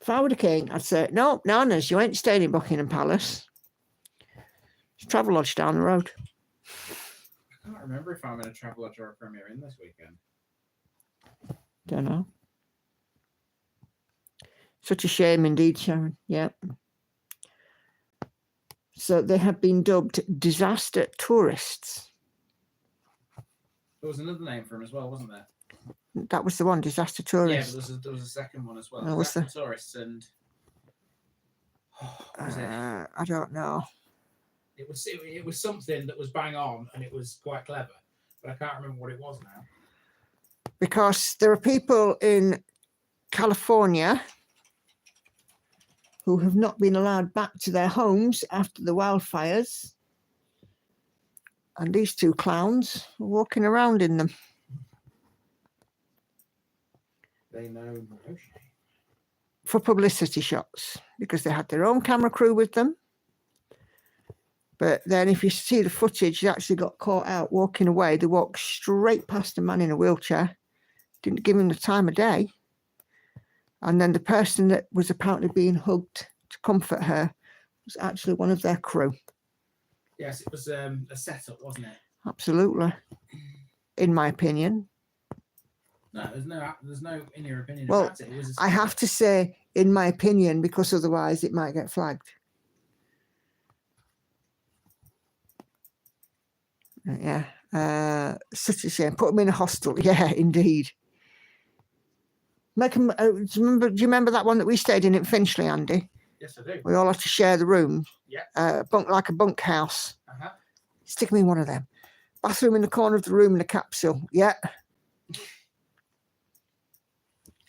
If I were the king, I'd say, no, nanas, you ain't staying in Buckingham Palace. It's a travel lodge down the road. I can't remember if I'm in a travel lodge or a Premier Inn this weekend. Don't know. Such a shame indeed, Sharon. Yeah. So they have been dubbed disaster tourists. There was another name for them as well, wasn't there? That was the one, disaster Yeah, tourists. but there was a second one as well. Oh, was there? Tourists and what was it? I don't know. It was something that was bang on and it was quite clever, but I can't remember what it was now. Because there are people in California who have not been allowed back to their homes after the wildfires. And these two clowns are walking around in them. They know no shame. For publicity shots, because they had their own camera crew with them. But then if you see the footage, they actually got caught out walking away. They walked straight past a man in a wheelchair. Didn't give him the time of day. And then the person that was apparently being hugged to comfort her was actually one of their crew. Yes, it was a setup, wasn't it? Absolutely. In my opinion. No, there's no in your opinion Well, about it. It was I have to say, in my opinion, because otherwise it might get flagged. Yeah. Such a shame. Put them in a hostel. Yeah, indeed. Make them, do you remember that one that we stayed in Finchley, Andy? Yes, I do. We all had to share the room. Yeah. Like a bunk house. Uh-huh. Stick them in one of them. Bathroom in the corner of the room in a capsule. Yeah.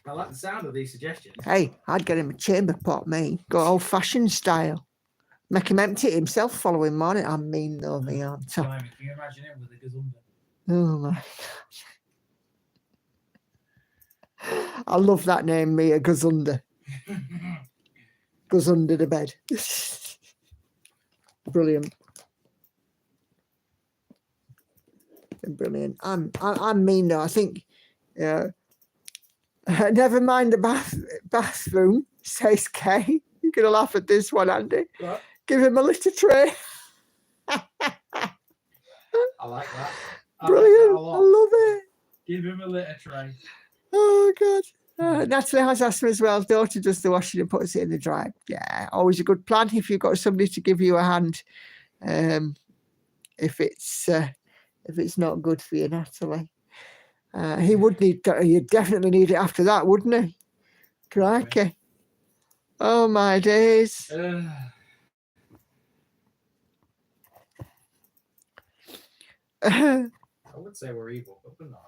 I like the sound of these suggestions. Hey, I'd get him a chamber pot, me. Go old-fashioned style. Make him empty it himself following morning. I'm mean though, me, aren't I? Blimey, can you imagine him with a gazumba? Oh my God. I love that name, Mia Gazunda. Goes under the bed. Brilliant. They're brilliant. I'm mean though. I think, yeah. Never mind the bathroom, says Kay. You're gonna laugh at this one, Andy. What? Give him a litter tray. I like that. Brilliant. I I lot. love it. Give him a litter tray. Oh God. Natalie has asked me as well. Daughter does the washing and puts it in the dryer. Yeah, always a good plan if you've got somebody to give you a hand. If it's not good for you, Natalie. He would need. You'd definitely need it after that, wouldn't he? Crikey. Oh my days. I would say we're evil, but we're not.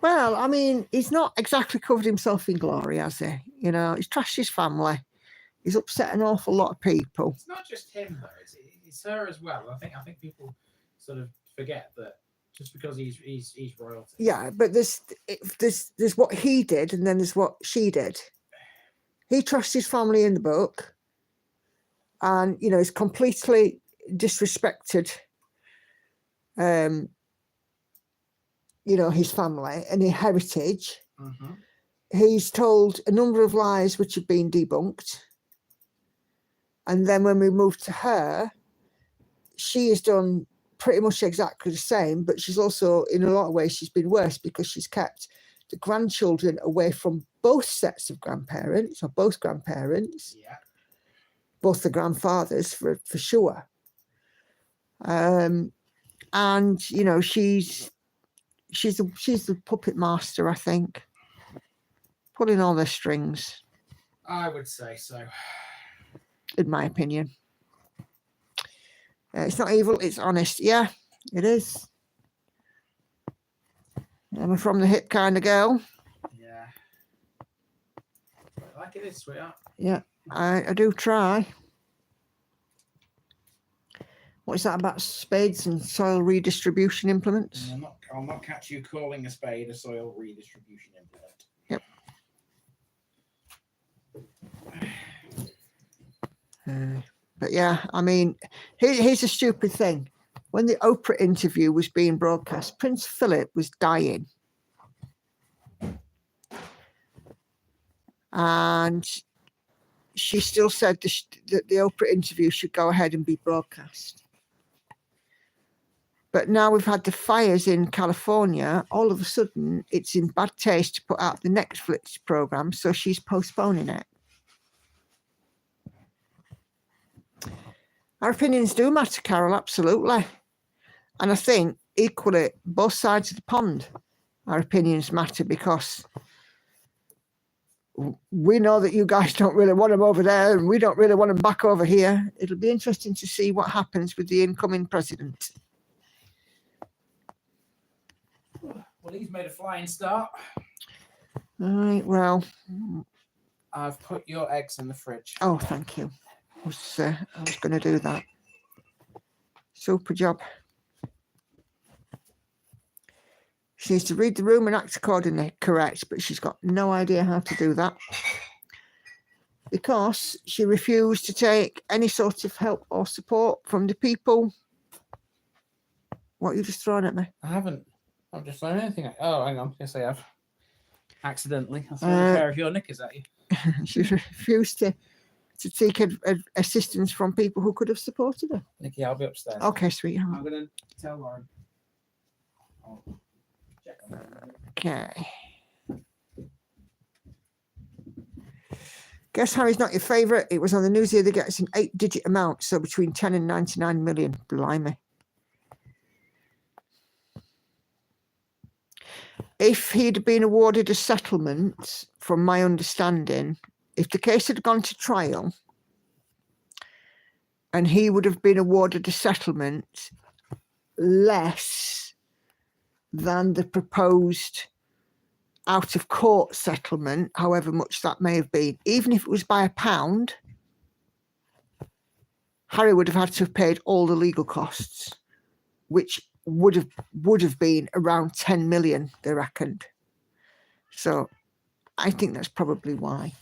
Well, I mean, he's not exactly covered himself in glory, has he? You know, he's trashed his family. He's upset an awful lot of people. It's not just him though; it's her as well. I think people sort of forget that just because he's royalty. Yeah, but there's what he did, and then there's what she did. He trashed his family in the book, and you know, he's completely disrespected. You know, his family and his heritage. Mm-hmm. He's told a number of lies which have been debunked. And then when we move to her, she has done pretty much exactly the same, but she's also, in a lot of ways, she's been worse because she's kept the grandchildren away from both sets of grandparents, or both grandparents, Yeah. both the grandfathers for sure. And, you know, she's the puppet master, I think, pulling all their strings. I would say so. In my opinion. It's not evil, it's honest. Yeah, it is. I'm a from the hip kind of girl. Yeah. Like it is, sweetheart. Yeah, I do try. What's that about spades and soil redistribution implements? I'll not catch you calling a spade a soil redistribution implement. Yep. But yeah, I mean, here's a stupid thing. When the Oprah interview was being broadcast, Prince Philip was dying. And she still said that the Oprah interview should go ahead and be broadcast. But now we've had the fires in California. All of a sudden, it's in bad taste to put out the Netflix program, so she's postponing it. Our opinions do matter, Carol, absolutely. And I think equally, both sides of the pond, our opinions matter, because we know that you guys don't really want them over there and we don't really want them back over here. It'll be interesting to see what happens with the incoming president. Well, he's made a flying start. All right, well. I've put your eggs in the fridge. Oh, thank you. I was going to do that. Super job. She needs to read the room and act accordingly. Correct, but she's got no idea how to do that because she refused to take any sort of help or support from the people. What are you just throwing at me? I haven't. I'm just throwing anything. Oh, hang on. Yes, I have. Accidentally. I threw a pair of your knickers at you. She refused to seek assistance from people who could have supported her. Nikki, I'll be upstairs. Okay, sweetheart. I'm going to tell Lauren. I'll check on that. Okay. Guess Harry's not your favourite. It was on the news the other day. It's an 8-digit amount, so between 10 and 99 million. Blimey. If he'd been awarded a settlement, from my understanding, if the case had gone to trial and he would have been awarded a settlement less than the proposed out-of-court settlement, however much that may have been, even if it was by £1, Harry would have had to have paid all the legal costs, which would have been around 10 million, they reckoned. So I think that's probably why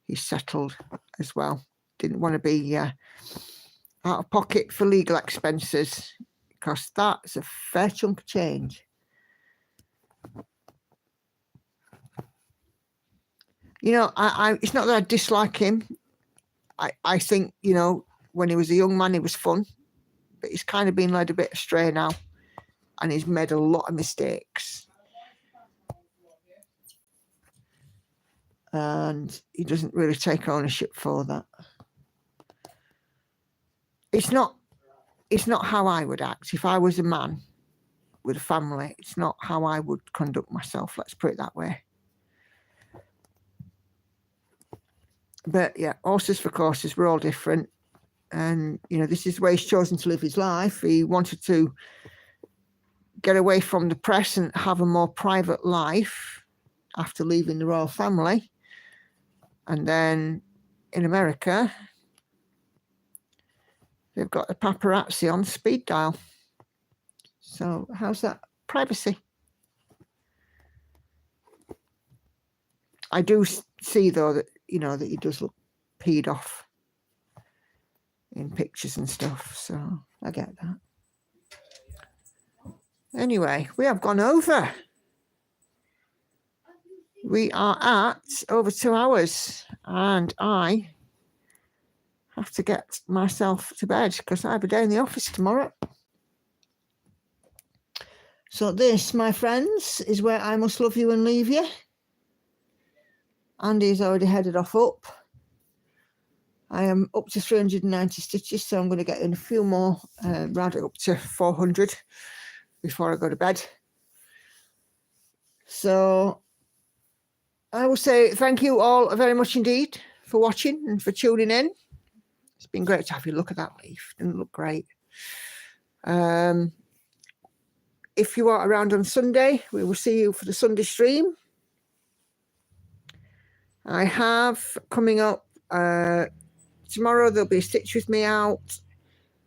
he settled as well. Didn't want to be out of pocket for legal expenses, because that's a fair chunk of change. You know, it's not that I dislike him. I think, you know, when he was a young man, he was fun, but he's kind of been led a bit astray now, and he's made a lot of mistakes. And he doesn't really take ownership for that. It's not how I would act. If I was a man with a family, it's not how I would conduct myself. Let's put it that way. But yeah, horses for courses, we're all different. And, you know, this is the way he's chosen to live his life. He wanted to get away from the press and have a more private life after leaving the royal family. And then in America, they've got the paparazzi on speed dial. So how's that privacy? I do see, though, that, you know, that he does look peed off in pictures and stuff. So I get that. Anyway, we have gone over. We are at over 2 hours, and I have to get myself to bed because I have a day in the office tomorrow. So this, my friends, is where I must love you and leave you. Andy's already headed off up. I am up to 390 stitches, so I'm going to get in a few more, round it up to 400 before I go to bed. So I will say thank you all very much indeed for watching and for tuning in. It's been great to have you look at that leaf. Didn't it look great? If you are around on Sunday, we will see you for the Sunday stream. I have coming up tomorrow, there'll be a Stitch With Me out.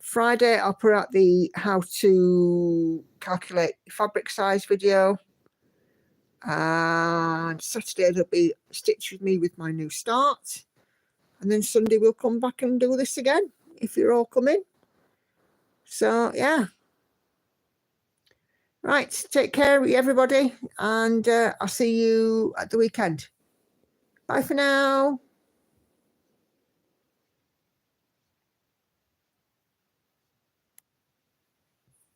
Friday, I'll put out the how to calculate fabric size video. And Saturday, there'll be Stitch With Me with my new start. And then Sunday, we'll come back and do this again, if you're all coming. So, yeah. Right, take care, everybody. And I'll see you at the weekend. Bye for now.